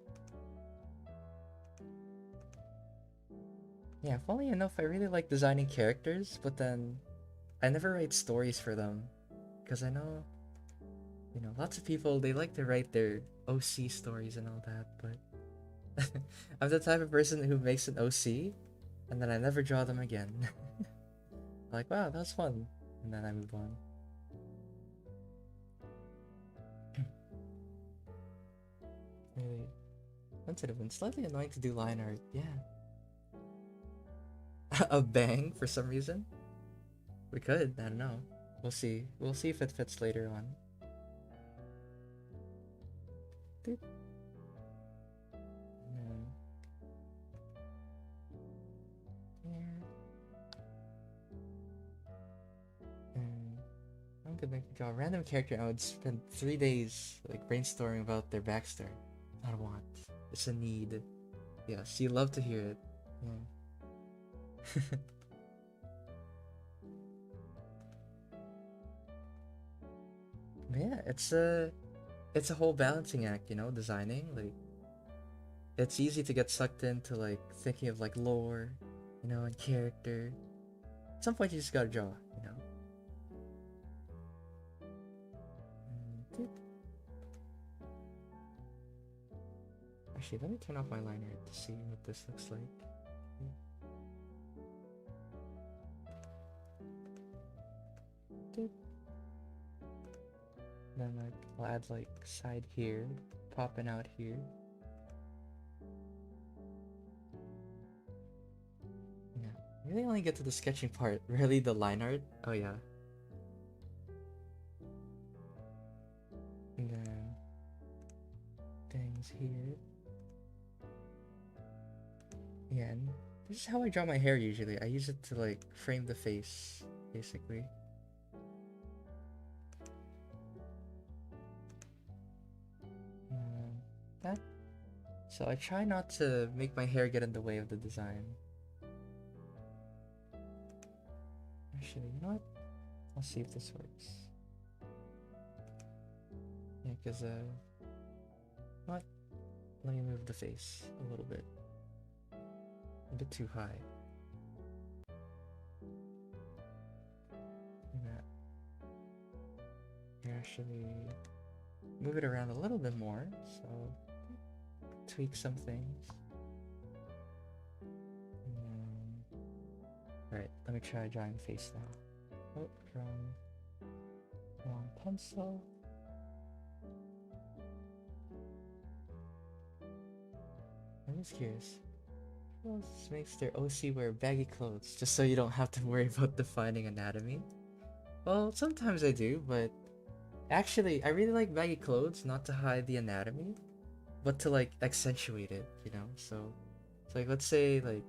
Yeah, funnily enough, I really like designing characters, but then I never write stories for them. Because I know, lots of people, they like to write their OC stories and all that, but I'm the type of person who makes an OC, and then I never draw them again. Like, wow, that was fun. And then I move on. Really, once it have been slightly annoying to do line art, yeah. A bang for some reason? We could, I don't know. We'll see. We'll see if it fits later on. Doop. And here. And I'm gonna draw a random character and I would spend 3 days like brainstorming about their backstory. Not a want. It's a need. Yes, you love to hear it. Yeah. Yeah, it's a whole balancing act, designing. Like, it's easy to get sucked into like thinking of like lore, and character. At some point you just gotta draw, Actually, let me turn off my liner to see what this looks like. Then like I'll add like side here, popping out here. Yeah, really only get to the sketching part. Really, the line art. Oh yeah. And then things here. Yeah, and this is how I draw my hair usually. I use it to like frame the face, basically. That. So I try not to make my hair get in the way of the design. Actually, you know what? I'll see if this works. Yeah, because what? Let me move the face a little bit. A bit too high. Like that. You actually move it around a little bit more, so tweak some things. Alright, let me try drawing the face now. Oh, drawing. pencil. I'm just curious. Who else makes their OC wear baggy clothes just so you don't have to worry about defining anatomy? Well, sometimes I do, but actually, I really like baggy clothes not to hide the anatomy, but to like accentuate it, you know? So like let's say like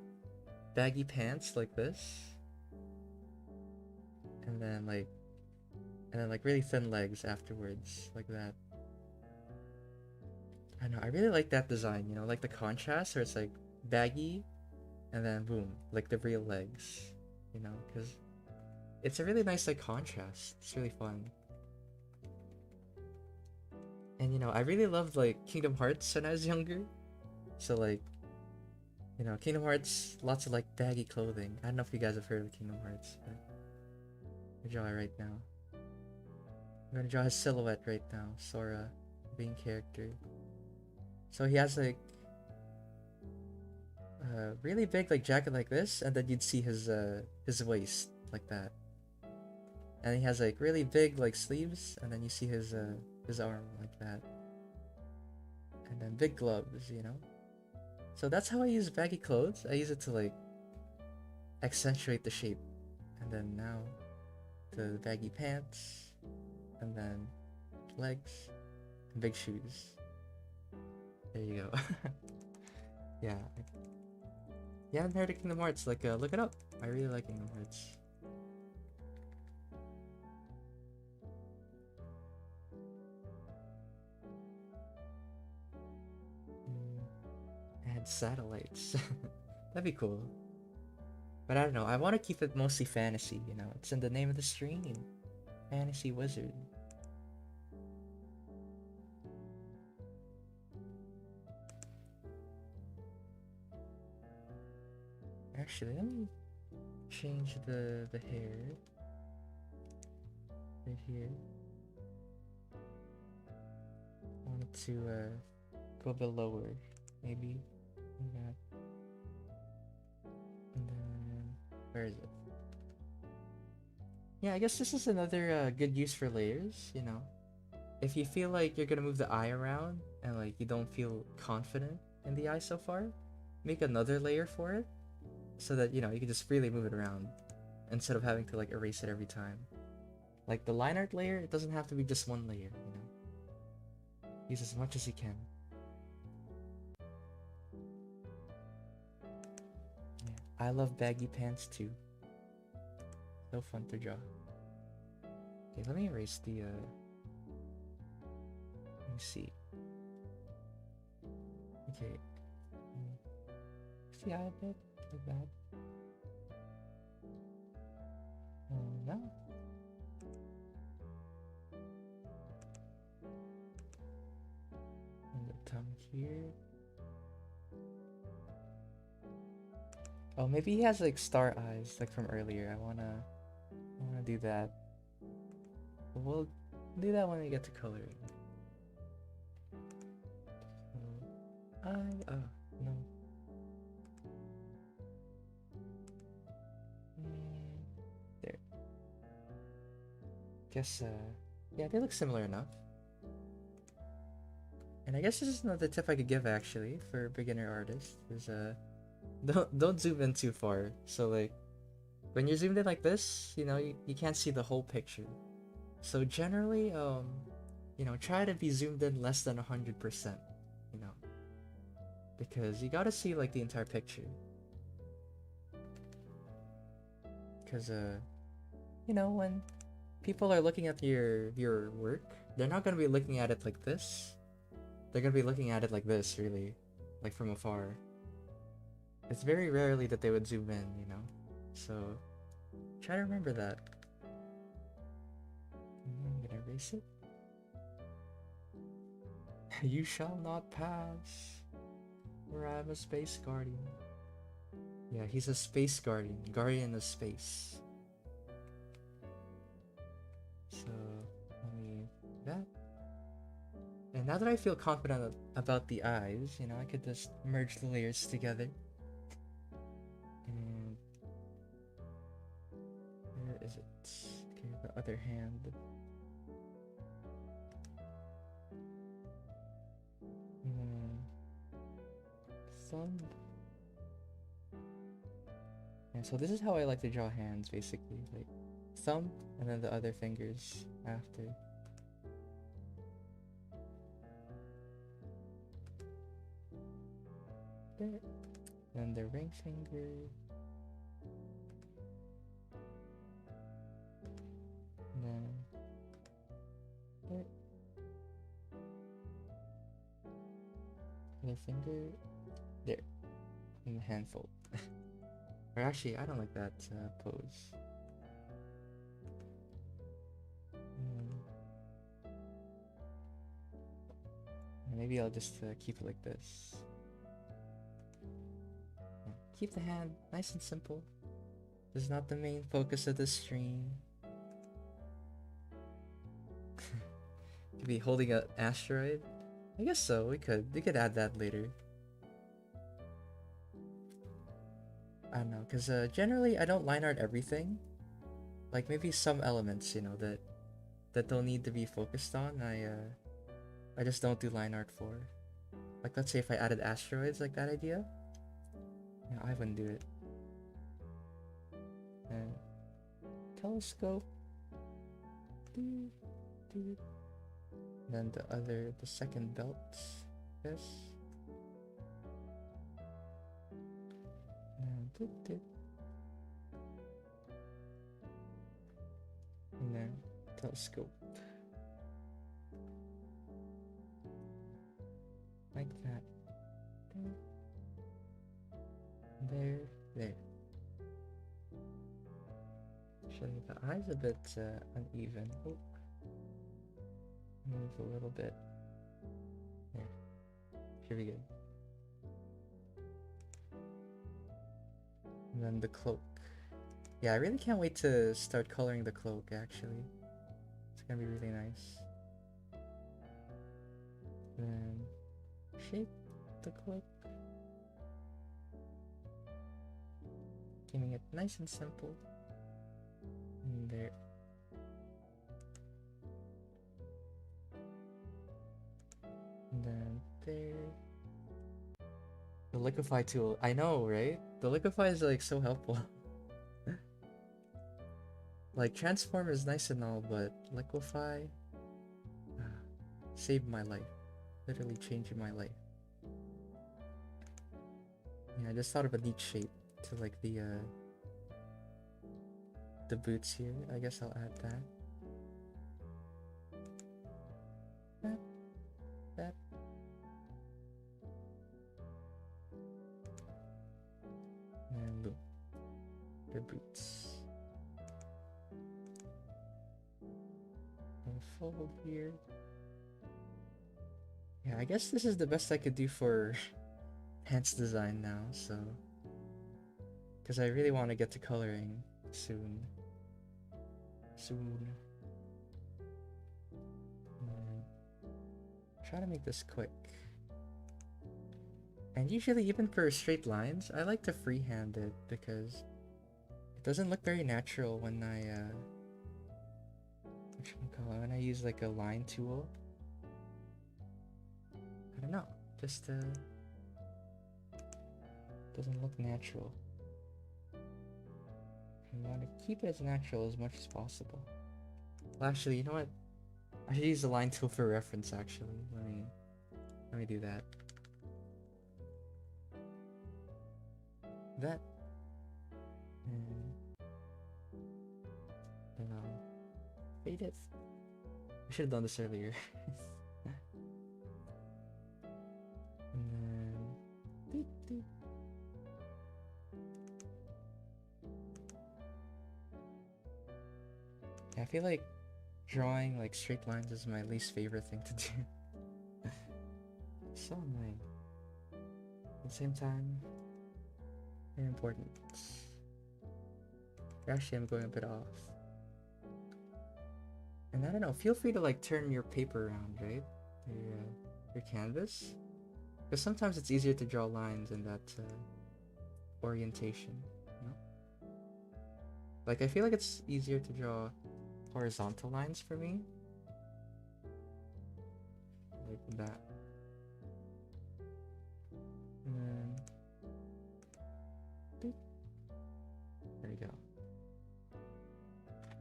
baggy pants like this, and then like really thin legs afterwards, like that. I know, I really like that design, you know, like the contrast where it's like baggy and then boom, like the real legs, you know, because it's a really nice like contrast. It's really fun. And you know, I really loved like Kingdom Hearts when I was younger. So like, you know, Kingdom Hearts, lots of like baggy clothing. I don't know if you guys have heard of Kingdom Hearts, but I'm gonna draw it right now. I'm gonna draw his silhouette right now, Sora, main character. So he has like a really big like jacket like this, and then you'd see his waist like that. And he has like really big like sleeves, and then you see his arm like that. And then big gloves, you know? So that's how I use baggy clothes. I use it to like accentuate the shape. And then now the baggy pants, and then legs, and big shoes. There you go. Yeah. You haven't heard of Kingdom Hearts, like look it up. I really like Kingdom Hearts. Add satellites. That'd be cool. But I don't know, I want to keep it mostly fantasy, you know? It's in the name of the stream. Fantasy Wizard. Actually, let me change the hair. Right here. I want it to go a bit lower, maybe. Like that. And then, where is it? Yeah, I guess this is another good use for layers, you know? If you feel like you're gonna move the eye around and like you don't feel confident in the eye so far, make another layer for it so that, you know, you can just freely move it around instead of having to like erase it every time. Like the line art layer, it doesn't have to be just one layer, you know? Use as much as you can. Yeah, I love baggy pants too. So fun to draw. Okay, let me erase the let me see. Okay. See, I bit like that. No. And the tongue here. Oh, maybe he has like star eyes, like from earlier. I wanna do that. We'll do that when we get to coloring. Oh no. There. Guess yeah, they look similar enough. And I guess this is another tip I could give actually for beginner artists is don't zoom in too far. So like when you're zoomed in like this, you know, you can't see the whole picture. So generally, you know, try to be zoomed in less than 100%, you know, because you gotta see like the entire picture. Because you know, when people are looking at your work, they're not gonna be looking at it like this. They're gonna be looking at it like this, really, like from afar. It's very rarely that they would zoom in, you know. So try to remember that. I'm gonna erase it. You shall not pass, for I'm a space guardian. Yeah, he's a space guardian, guardian of space. So let me do that. And now that I feel confident about the eyes, you know, I could just merge the layers together. And where is it? Okay, the other hand. thumb. And so this is how I like to draw hands, basically. Like thumb and then the other fingers after. There. Then the ring finger. And then there. Other finger. There. And the hand fold. Or actually, I don't like that pose. Maybe I'll just keep it like this. Yeah. Keep the hand nice and simple. This is not the main focus of the stream. Could be holding an asteroid. I guess so. We could add that later. I don't know, because generally I don't line art everything. Like maybe some elements, you know, that don't need to be focused on, I just don't do line art for. Like let's say if I added asteroids, like that idea, yeah, I wouldn't do it. And telescope. Then the second belt. This. And then telescope. Like that. There. Actually, the eye's a bit uneven. Oh. Move a little bit. There. Should be good. And then the cloak. Yeah, I really can't wait to start coloring the cloak, actually. It's gonna be really nice. Then shape the cloak. Keeping it nice and simple. And there. And then there. The liquefy tool. I know, right? The liquefy is like so helpful. Like transform is nice and all, but liquefy saved my life. Literally changing my life. Yeah, I just thought of a neat shape to like the boots here. I guess I'll add that. That. And boom. Their boots. And fold here. Yeah, I guess this is the best I could do for hands design now, so. Because I really want to get to coloring soon. Try to make this quick. And usually even for straight lines, I like to freehand it because it doesn't look very natural when when I use like a line tool. I don't know, just doesn't look natural. I want to keep it as natural as much as possible. Well, actually, you know what? I should use the line tool for reference. Actually, let me do that. That. And then I'll fade it. I should have done this earlier. And then. Doot, doot. Yeah, I feel like drawing like straight lines is my least favorite thing to do. So annoying. At the same time, very important. Actually, I'm going a bit off. And I don't know, feel free to like turn your paper around, right? Your canvas. Because sometimes it's easier to draw lines in that orientation, you know? Like, I feel like it's easier to draw horizontal lines for me. Like that. And then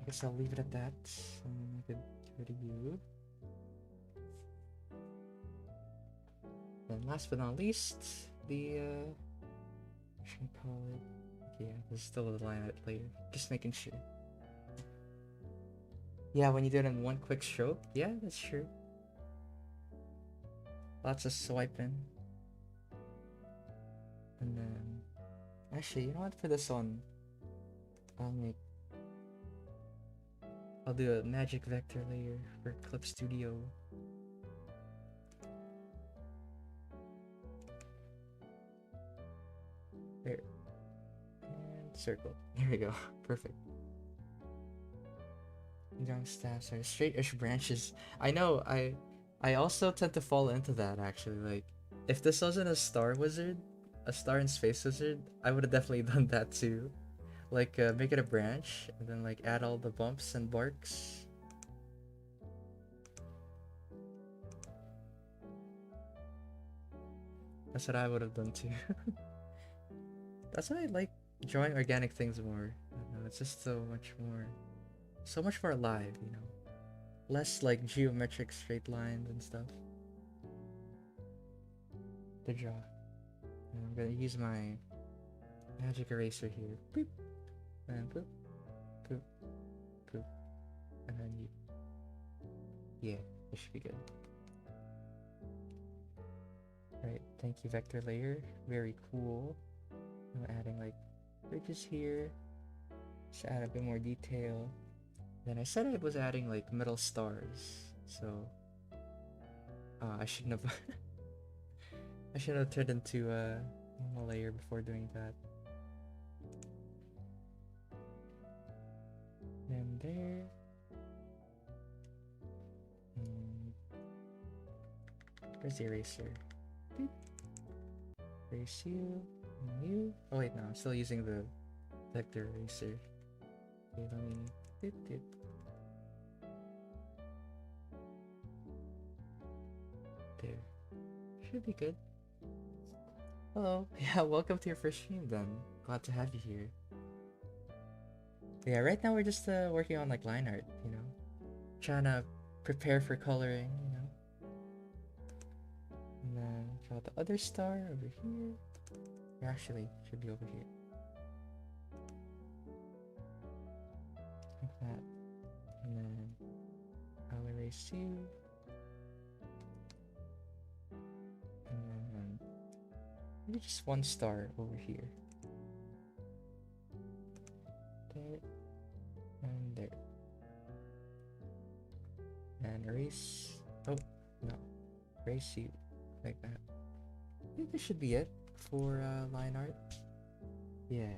I guess I'll leave it at that. And I could go to you. And last but not least, the what should I call it? Yeah, there's still a line later. Just making sure. Yeah, when you do it in one quick stroke. Yeah, that's true. Lots of swiping. And then, actually, you know what? For this one, I'll do a magic vector layer for Clip Studio. There. And circle. There we go. Perfect. Young staffs are straight-ish branches. I know, I also tend to fall into that actually. Like, if this wasn't a star wizard, a star and space wizard, I would have definitely done that too. Like, make it a branch, and then like add all the bumps and barks. That's what I would have done too. That's why I like drawing organic things more. I don't know, it's just so much more alive, you know. Less like geometric straight lines and stuff to draw. And I'm gonna use my magic eraser here. Boop. And boop. Boop. Boop. And then you. Yeah, this should be good. Right, thank you, vector layer. Very cool. I'm adding like bridges here. Just add a bit more detail. Then I said I was adding like middle stars, so I shouldn't have. I should have turned into a normal layer before doing that. And there. Where's the eraser? Beep. Erase you. And you. Oh wait, no, I'm still using the vector eraser. Okay, let me. Dip, dip. There. Should be good. Hello. Yeah, welcome to your first stream then. Glad to have you here. Yeah, right now we're just working on like line art, you know. Trying to prepare for coloring, you know. And then draw the other star over here. Actually, should be over here. Like that. And then I'll erase you. And then maybe just one star over here. There. And there. And erase. Oh, no. Erase you. Like that. I think this should be it for line art. Yeah.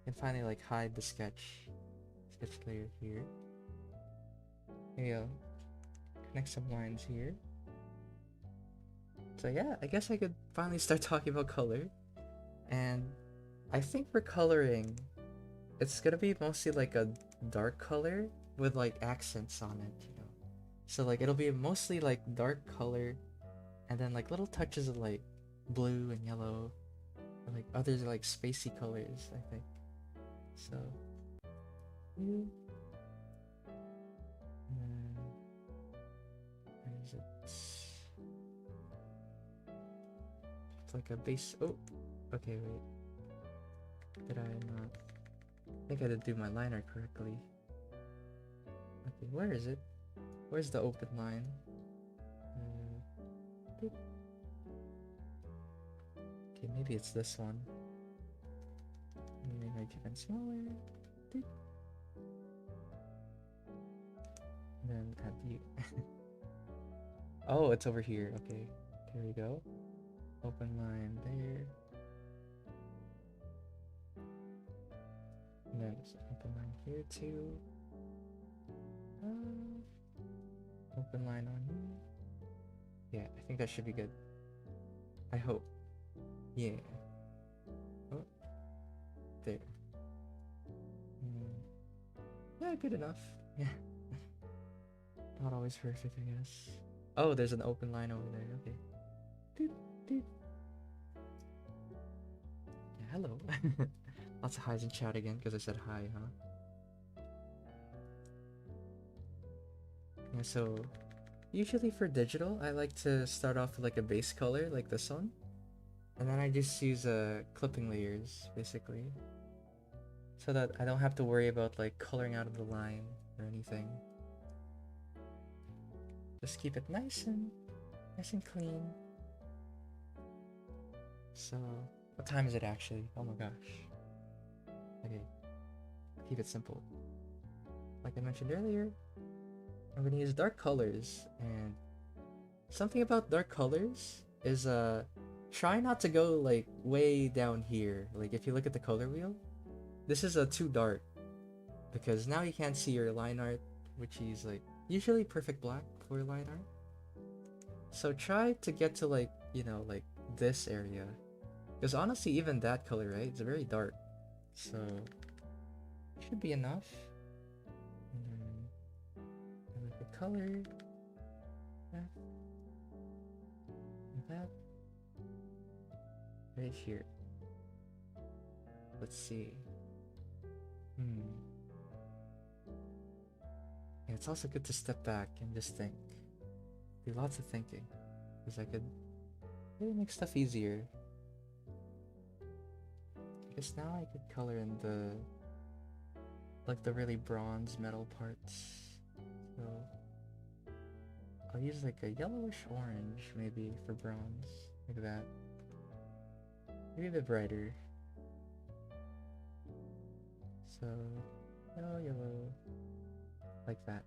And finally like hide the sketch layer here. There you go. Connect some lines here. So yeah, I guess I could finally start talking about color. And I think for coloring, it's gonna be mostly like a dark color with like accents on it, you know. So like it'll be mostly like dark color and then like little touches of like blue and yellow. Or like others are like spacey colors, I think. So where is it? It's like a base. Oh, okay, wait. Did I not? I think I didn't do my liner correctly. Okay, where is it? Where's the open line? Okay, maybe it's this one. Maybe make it even smaller. And then add you. Oh, it's over here. Okay, there we go. Open line there. And then open line here too. Open line on here. Yeah, I think that should be good. I hope. Yeah. Oh. There. Yeah, good enough. Yeah. Not always perfect, I guess. Oh, there's an open line over there. Okay. Doot, doot. Yeah, hello. Lots of highs in chat again because I said hi, huh? Yeah, so usually for digital, I like to start off with like a base color like this one. And then I just use clipping layers basically. So that I don't have to worry about like coloring out of the line or anything. Just keep it nice and clean. So, what time is it actually? Oh my gosh. Okay, keep it simple. Like I mentioned earlier, I'm gonna use dark colors, and something about dark colors is try not to go like way down here. Like if you look at the color wheel, this is too dark because now you can't see your line art, which is like usually perfect black for line art. So try to get to like, you know, like this area. Because honestly, even that color, right? It's very dark. So, should be enough. And then the color. That. And that. Right here. Let's see. Yeah, it's also good to step back and just think. Do lots of thinking. Because I could really make stuff easier. Because now I could color in the like the really bronze metal parts. So I'll use like a yellowish orange maybe for bronze. Like that. Maybe a bit brighter. So yellow. Like that.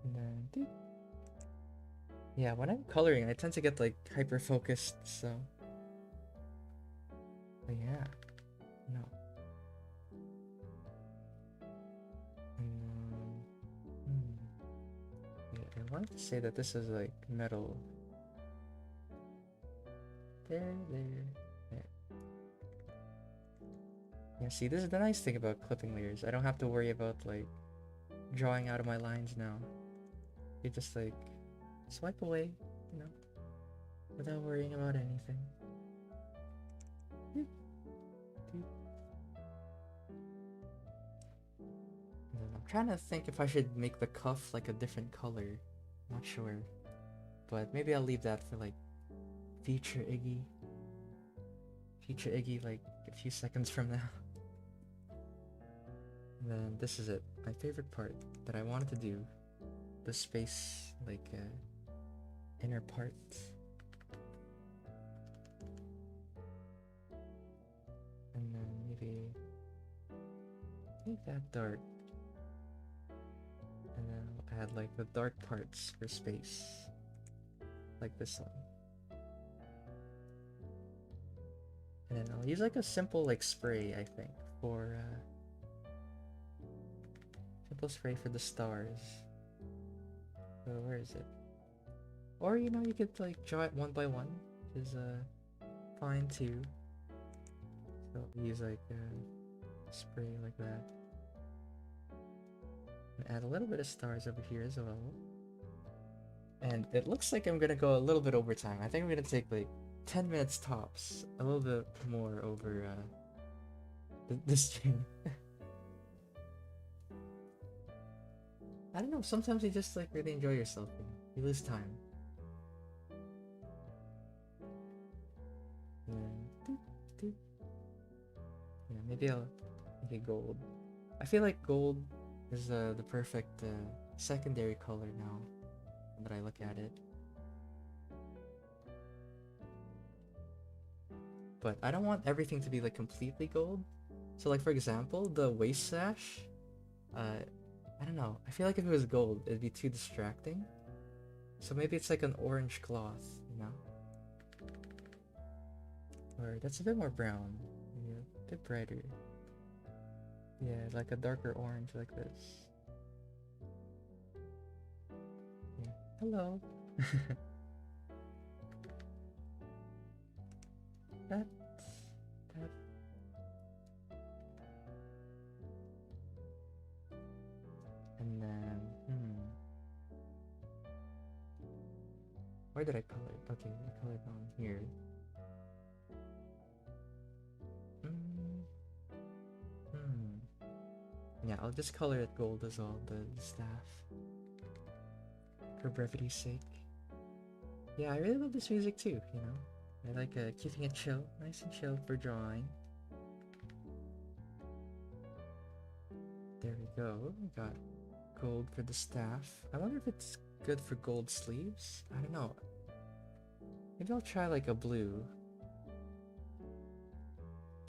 And then doop. Yeah, when I'm coloring, I tend to get like hyper focused, so. But yeah, no. And yeah, I wanted to say that this is like metal. There. Yeah, see, this is the nice thing about clipping layers. I don't have to worry about like drawing out of my lines now. You just like swipe away, you know, without worrying about anything. I'm trying to think if I should make the cuff like a different color. Not sure. But maybe I'll leave that for like future Iggy. Future Iggy like a few seconds from now. And then this is it. My favorite part that I wanted to do. The space, like inner part. And then maybe make that dark. And then I'll add like the dark parts for space. Like this one. And then I'll use like a simple like spray, I think, for simple spray for the stars. So where is it? Or you know, you could like draw it one by one, which is fine too. So use like a spray like that. And add a little bit of stars over here as well. And it looks like I'm gonna go a little bit over time. I think I'm gonna take like 10 minutes tops. A little bit more over the stream. I don't know, sometimes you just like really enjoy yourself and you lose time. And then, yeah, maybe I'll make it gold. I feel like gold is the perfect secondary color now that I look at it. But I don't want everything to be like completely gold. So like for example, the waist sash, I don't know. I feel like if it was gold, it'd be too distracting. So maybe it's like an orange cloth, you know? Or that's a bit more brown. Maybe a bit brighter. Yeah, like a darker orange like this. Yeah. Hello. that. And then, where did I color? Okay, I colored on here. Yeah, I'll just color it gold as well, the staff. For brevity's sake. Yeah, I really love this music too, you know? I like keeping it chill, nice and chill for drawing. There we go. We got gold for the staff. I wonder if it's good for gold sleeves? I don't know. Maybe I'll try like a blue.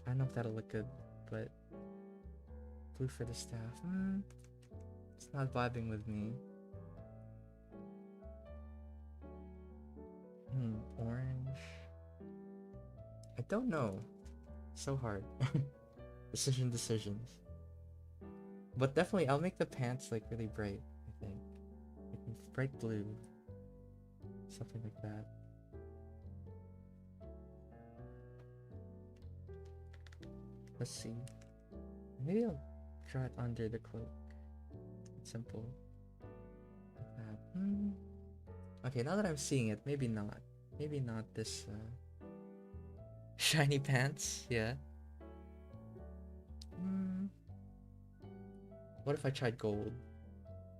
I don't know if that'll look good, but blue for the staff. It's not vibing with me. Orange. I don't know. So hard. Decisions. But definitely, I'll make the pants like really bright, I think. Like bright blue. Something like that. Let's see. Maybe I'll draw it under the cloak. It's simple. Like that. Okay, now that I'm seeing it, maybe not. Maybe not this shiny pants, yeah. What if I tried gold?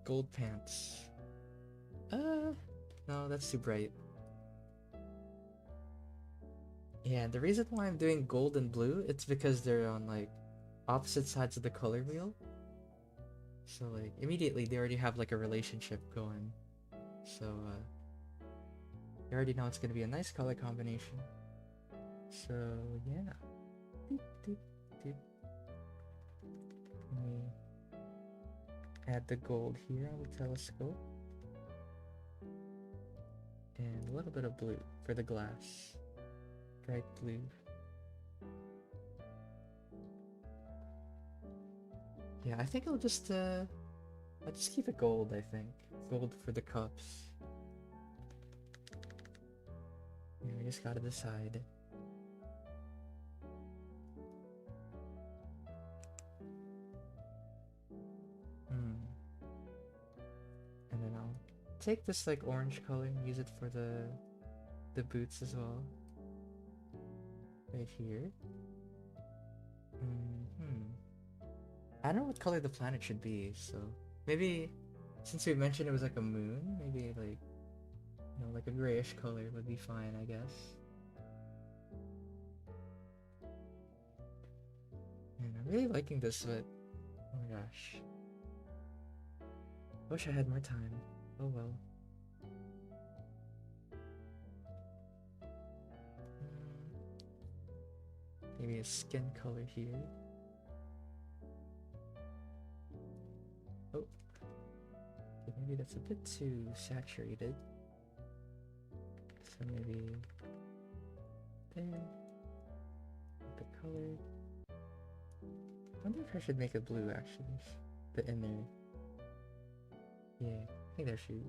Gold pants. No, that's too bright. Yeah, the reason why I'm doing gold and blue, it's because they're on like opposite sides of the color wheel. So like immediately they already have like a relationship going. So you already know it's gonna be a nice color combination. So yeah. Let me add the gold here on the telescope. And a little bit of blue for the glass. Bright blue. Yeah, I think I'll just keep it gold, I think. Gold for the cups. Yeah, we just gotta decide. And then I'll take this like orange color and use it for the boots as well. Right here. I don't know what color the planet should be, so maybe since we mentioned it was like a moon, maybe like, you know, like a grayish color would be fine, I guess. And I'm really liking this, but oh my gosh. Wish I had more time. Oh well. Maybe a skin color here. Oh. Okay, maybe that's a bit too saturated. So maybe there. The color. I wonder if I should make it blue actually. The inner. Yeah, I think there should.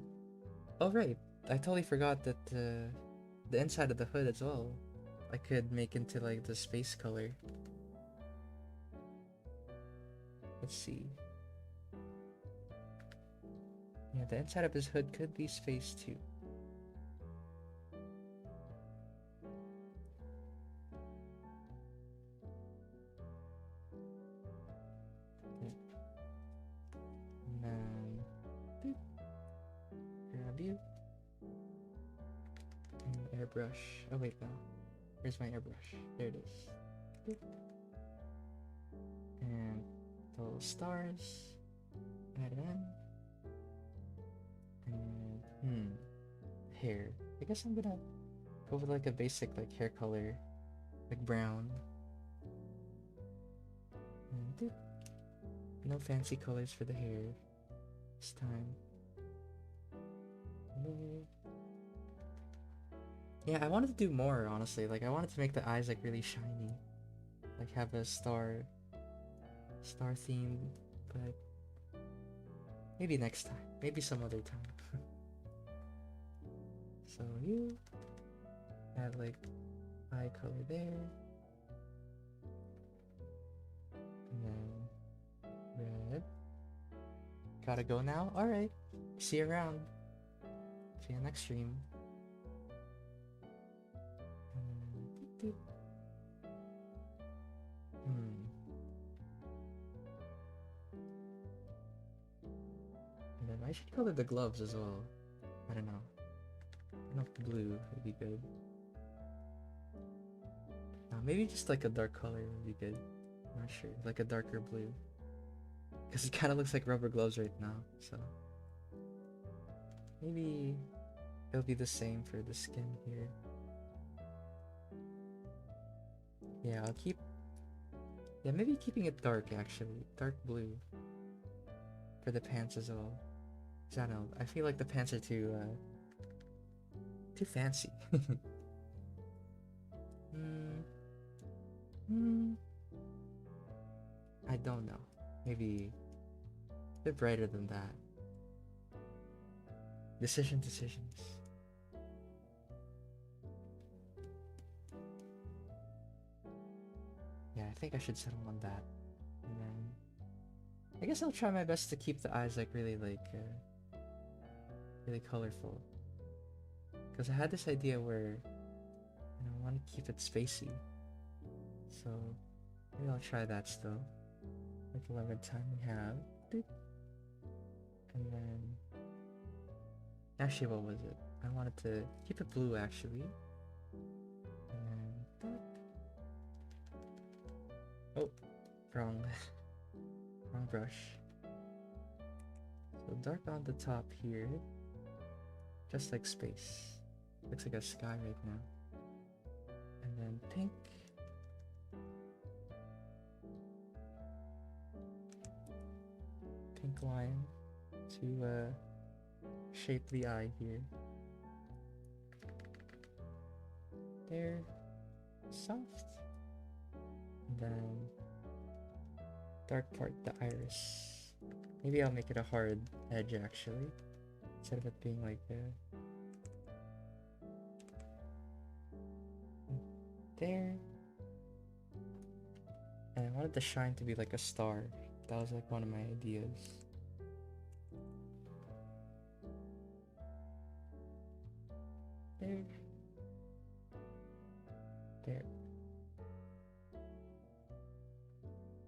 Oh right, I totally forgot that the inside of the hood as well, I could make into like the space color. Let's see. Yeah, the inside of his hood could be space too. Grab you. And airbrush. Oh wait, no. Where's my airbrush? There it is. Boop. And the little stars. Add it in. And hair. I guess I'm gonna go with like a basic like hair color, like brown. And no fancy colors for the hair this time. Yeah, I wanted to do more, honestly. Like, I wanted to make the eyes, like, really shiny. Like, have a star theme, but maybe next time. Maybe some other time. So, you add, like, eye color there. And then red. Gotta go now? Alright. See you around. See you next stream. should color the gloves as well. I don't know. I don't know if blue would be good. Maybe just like a dark color would be good. I'm not sure. Like a darker blue. Because it kind of looks like rubber gloves right now, so. Maybe it'll be the same for the skin here. Yeah, I'll keep... Yeah, maybe keeping it dark actually. Dark blue. For the pants as well. Cause I don't know, I feel like the pants are too fancy. I don't know. Maybe a bit brighter than that. Decisions. Yeah, I think I should settle on that. And then I guess I'll try my best to keep the eyes like really colorful. Because I had this idea where I want to keep it spacey. So maybe I'll try that still. Like the limited time we have. And then actually, what was it? I wanted to keep it blue actually. And then oh, wrong brush. So dark on the top here, just like space. Looks like a sky right now. And then pink. Pink line to shape the eye here. There. Soft. And then dark part, the iris. Maybe I'll make it a hard edge actually, instead of it being like there. And I wanted the shine to be like a star. That was like one of my ideas. There.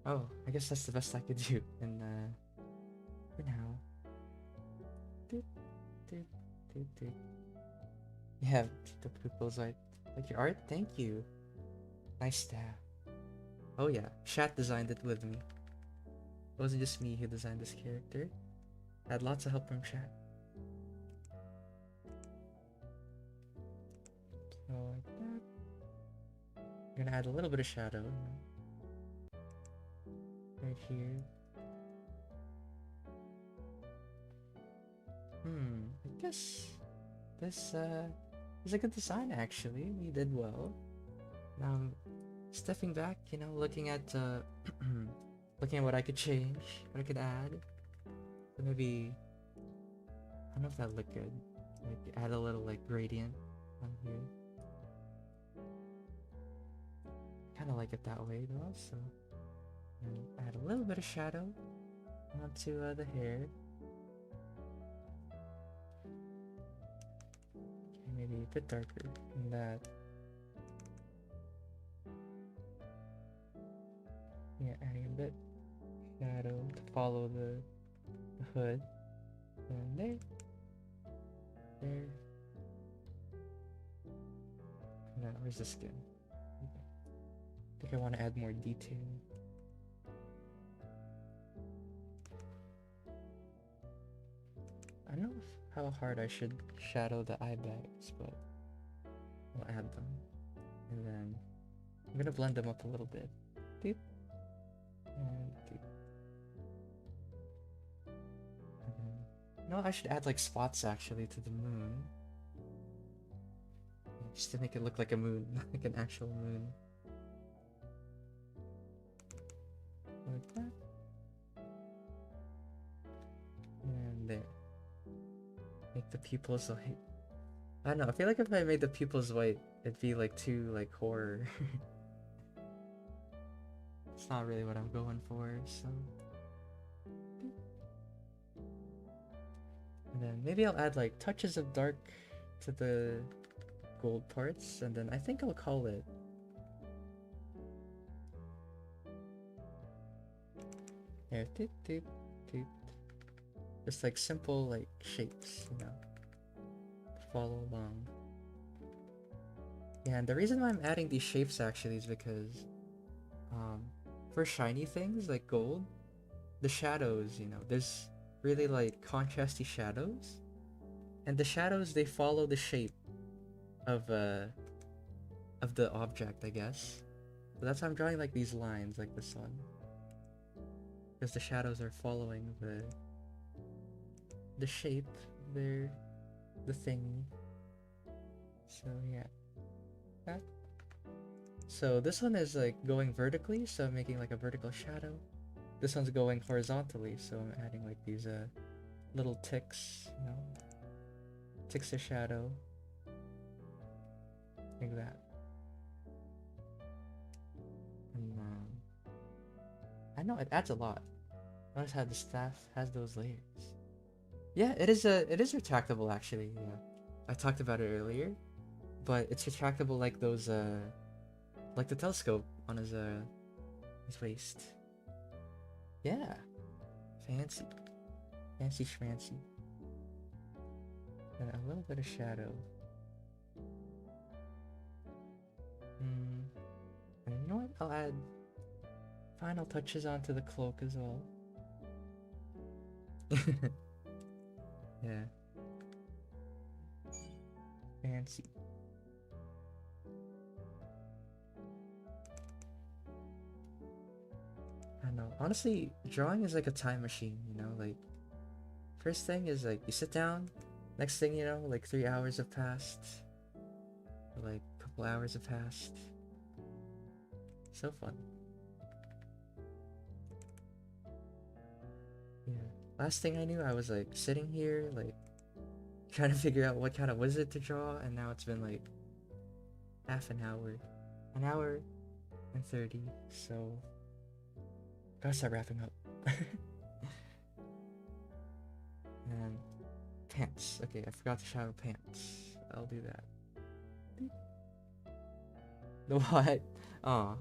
Oh, I guess that's the best I could do. And for now. Yeah, the pupils like your art. Thank you. Nice stab. Oh yeah, Shat designed it with me. It wasn't just me who designed this character. I had lots of help from Shat. So like that. I'm gonna add a little bit of shadow right here. I guess this is a good design actually. We did well. Now I'm stepping back, looking at looking at what I could change, what I could add. So maybe I don't know if that looked good. Like add a little like gradient on here. Kind of like it that way though. So and add a little bit of shadow onto the hair. Okay, maybe a bit darker than that. Yeah, adding a bit shadow to follow the hood. And there. Now, where's the skin? Okay. I think I want to add more detail. I don't know how hard I should shadow the eye bags, but I'll add them. And then I'm gonna blend them up a little bit. Doop. And doop. No, I should add like spots actually to the moon. Just to make it look like a moon, like an actual moon. Like that. And there. Make the pupils white. I don't know, I feel like if I made the pupils white, it'd be like too like horror. It's not really what I'm going for, so. And then maybe I'll add like touches of dark to the gold parts, and then I think I'll call it there. Doop, doop, doop. Just like simple like shapes, you know, to follow along. Yeah, and the reason why I'm adding these shapes actually is because um, for shiny things like gold, the shadows, you know, there's really like contrasty shadows, and the shadows they follow the shape of uh of the object, I guess. So that's why I'm drawing like these lines, like this one, because the shadows are following the shape, they're the thing. So yeah, that. So this one is like going vertically, so I'm making like a vertical shadow. This one's going horizontally, so I'm adding like these little ticks, you know, ticks of shadow, like that. And I know it adds a lot. Notice how the staff has those layers. Yeah, it is retractable actually. Yeah, I talked about it earlier, but it's retractable like those like the telescope on his waist. Yeah, fancy, fancy schmancy, and a little bit of shadow. And you know what? I'll add final touches onto the cloak as well. Yeah, fancy. I know. Honestly, drawing is like a time machine, you know? Like, first thing is like you sit down, next thing you know, like 3 hours have passed, or like a couple hours have passed. So fun. Yeah. Last thing I knew, I was like sitting here, like trying to figure out what kind of wizard to draw, and now it's been like half an hour and 30. So, gotta start wrapping up. And pants. Okay, I forgot to shadow pants. I'll do that. The what? Aw.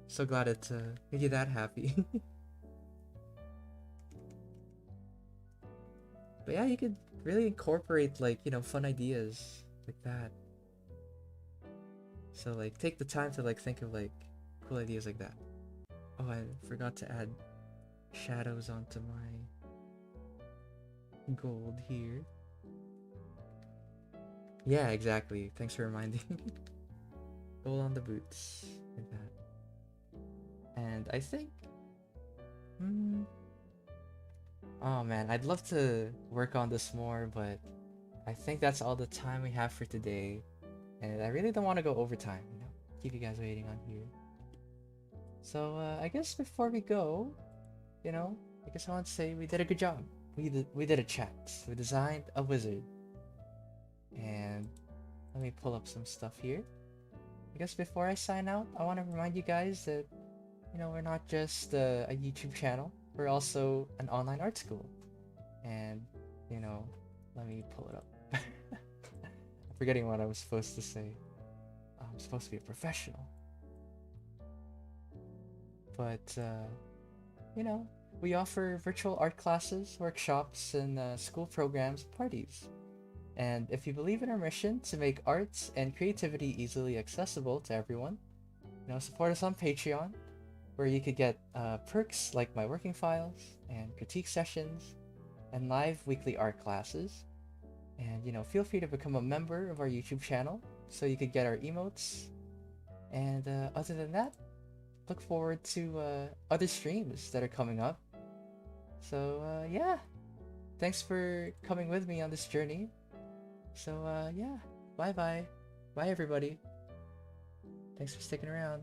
So glad it made you that happy. But yeah, you could really incorporate like, you know, fun ideas like that. So like take the time to like think of like cool ideas like that. Oh, I forgot to add shadows onto my gold here. Yeah, exactly. Thanks for reminding me. Gold on the boots. Like that. And I think... oh man, I'd love to work on this more, but I think that's all the time we have for today. And I really don't want to go overtime, you know? Keep you guys waiting on here. So, I guess before we go, you know, I guess I want to say we did a good job. We did a chat. We designed a wizard. And let me pull up some stuff here. I guess before I sign out, I want to remind you guys that, you know, we're not just a YouTube channel. We're also an online art school. And, you know, let me pull it up. I'm forgetting what I was supposed to say. I'm supposed to be a professional. But, you know, we offer virtual art classes, workshops, and school programs, parties. And if you believe in our mission to make arts and creativity easily accessible to everyone, you know, support us on Patreon, where you could get perks like my working files and critique sessions and live weekly art classes. And, you know, feel free to become a member of our YouTube channel so you could get our emotes. And other than that, look forward to other streams that are coming up. So, yeah, thanks for coming with me on this journey. So, yeah, bye-bye. Bye, everybody. Thanks for sticking around.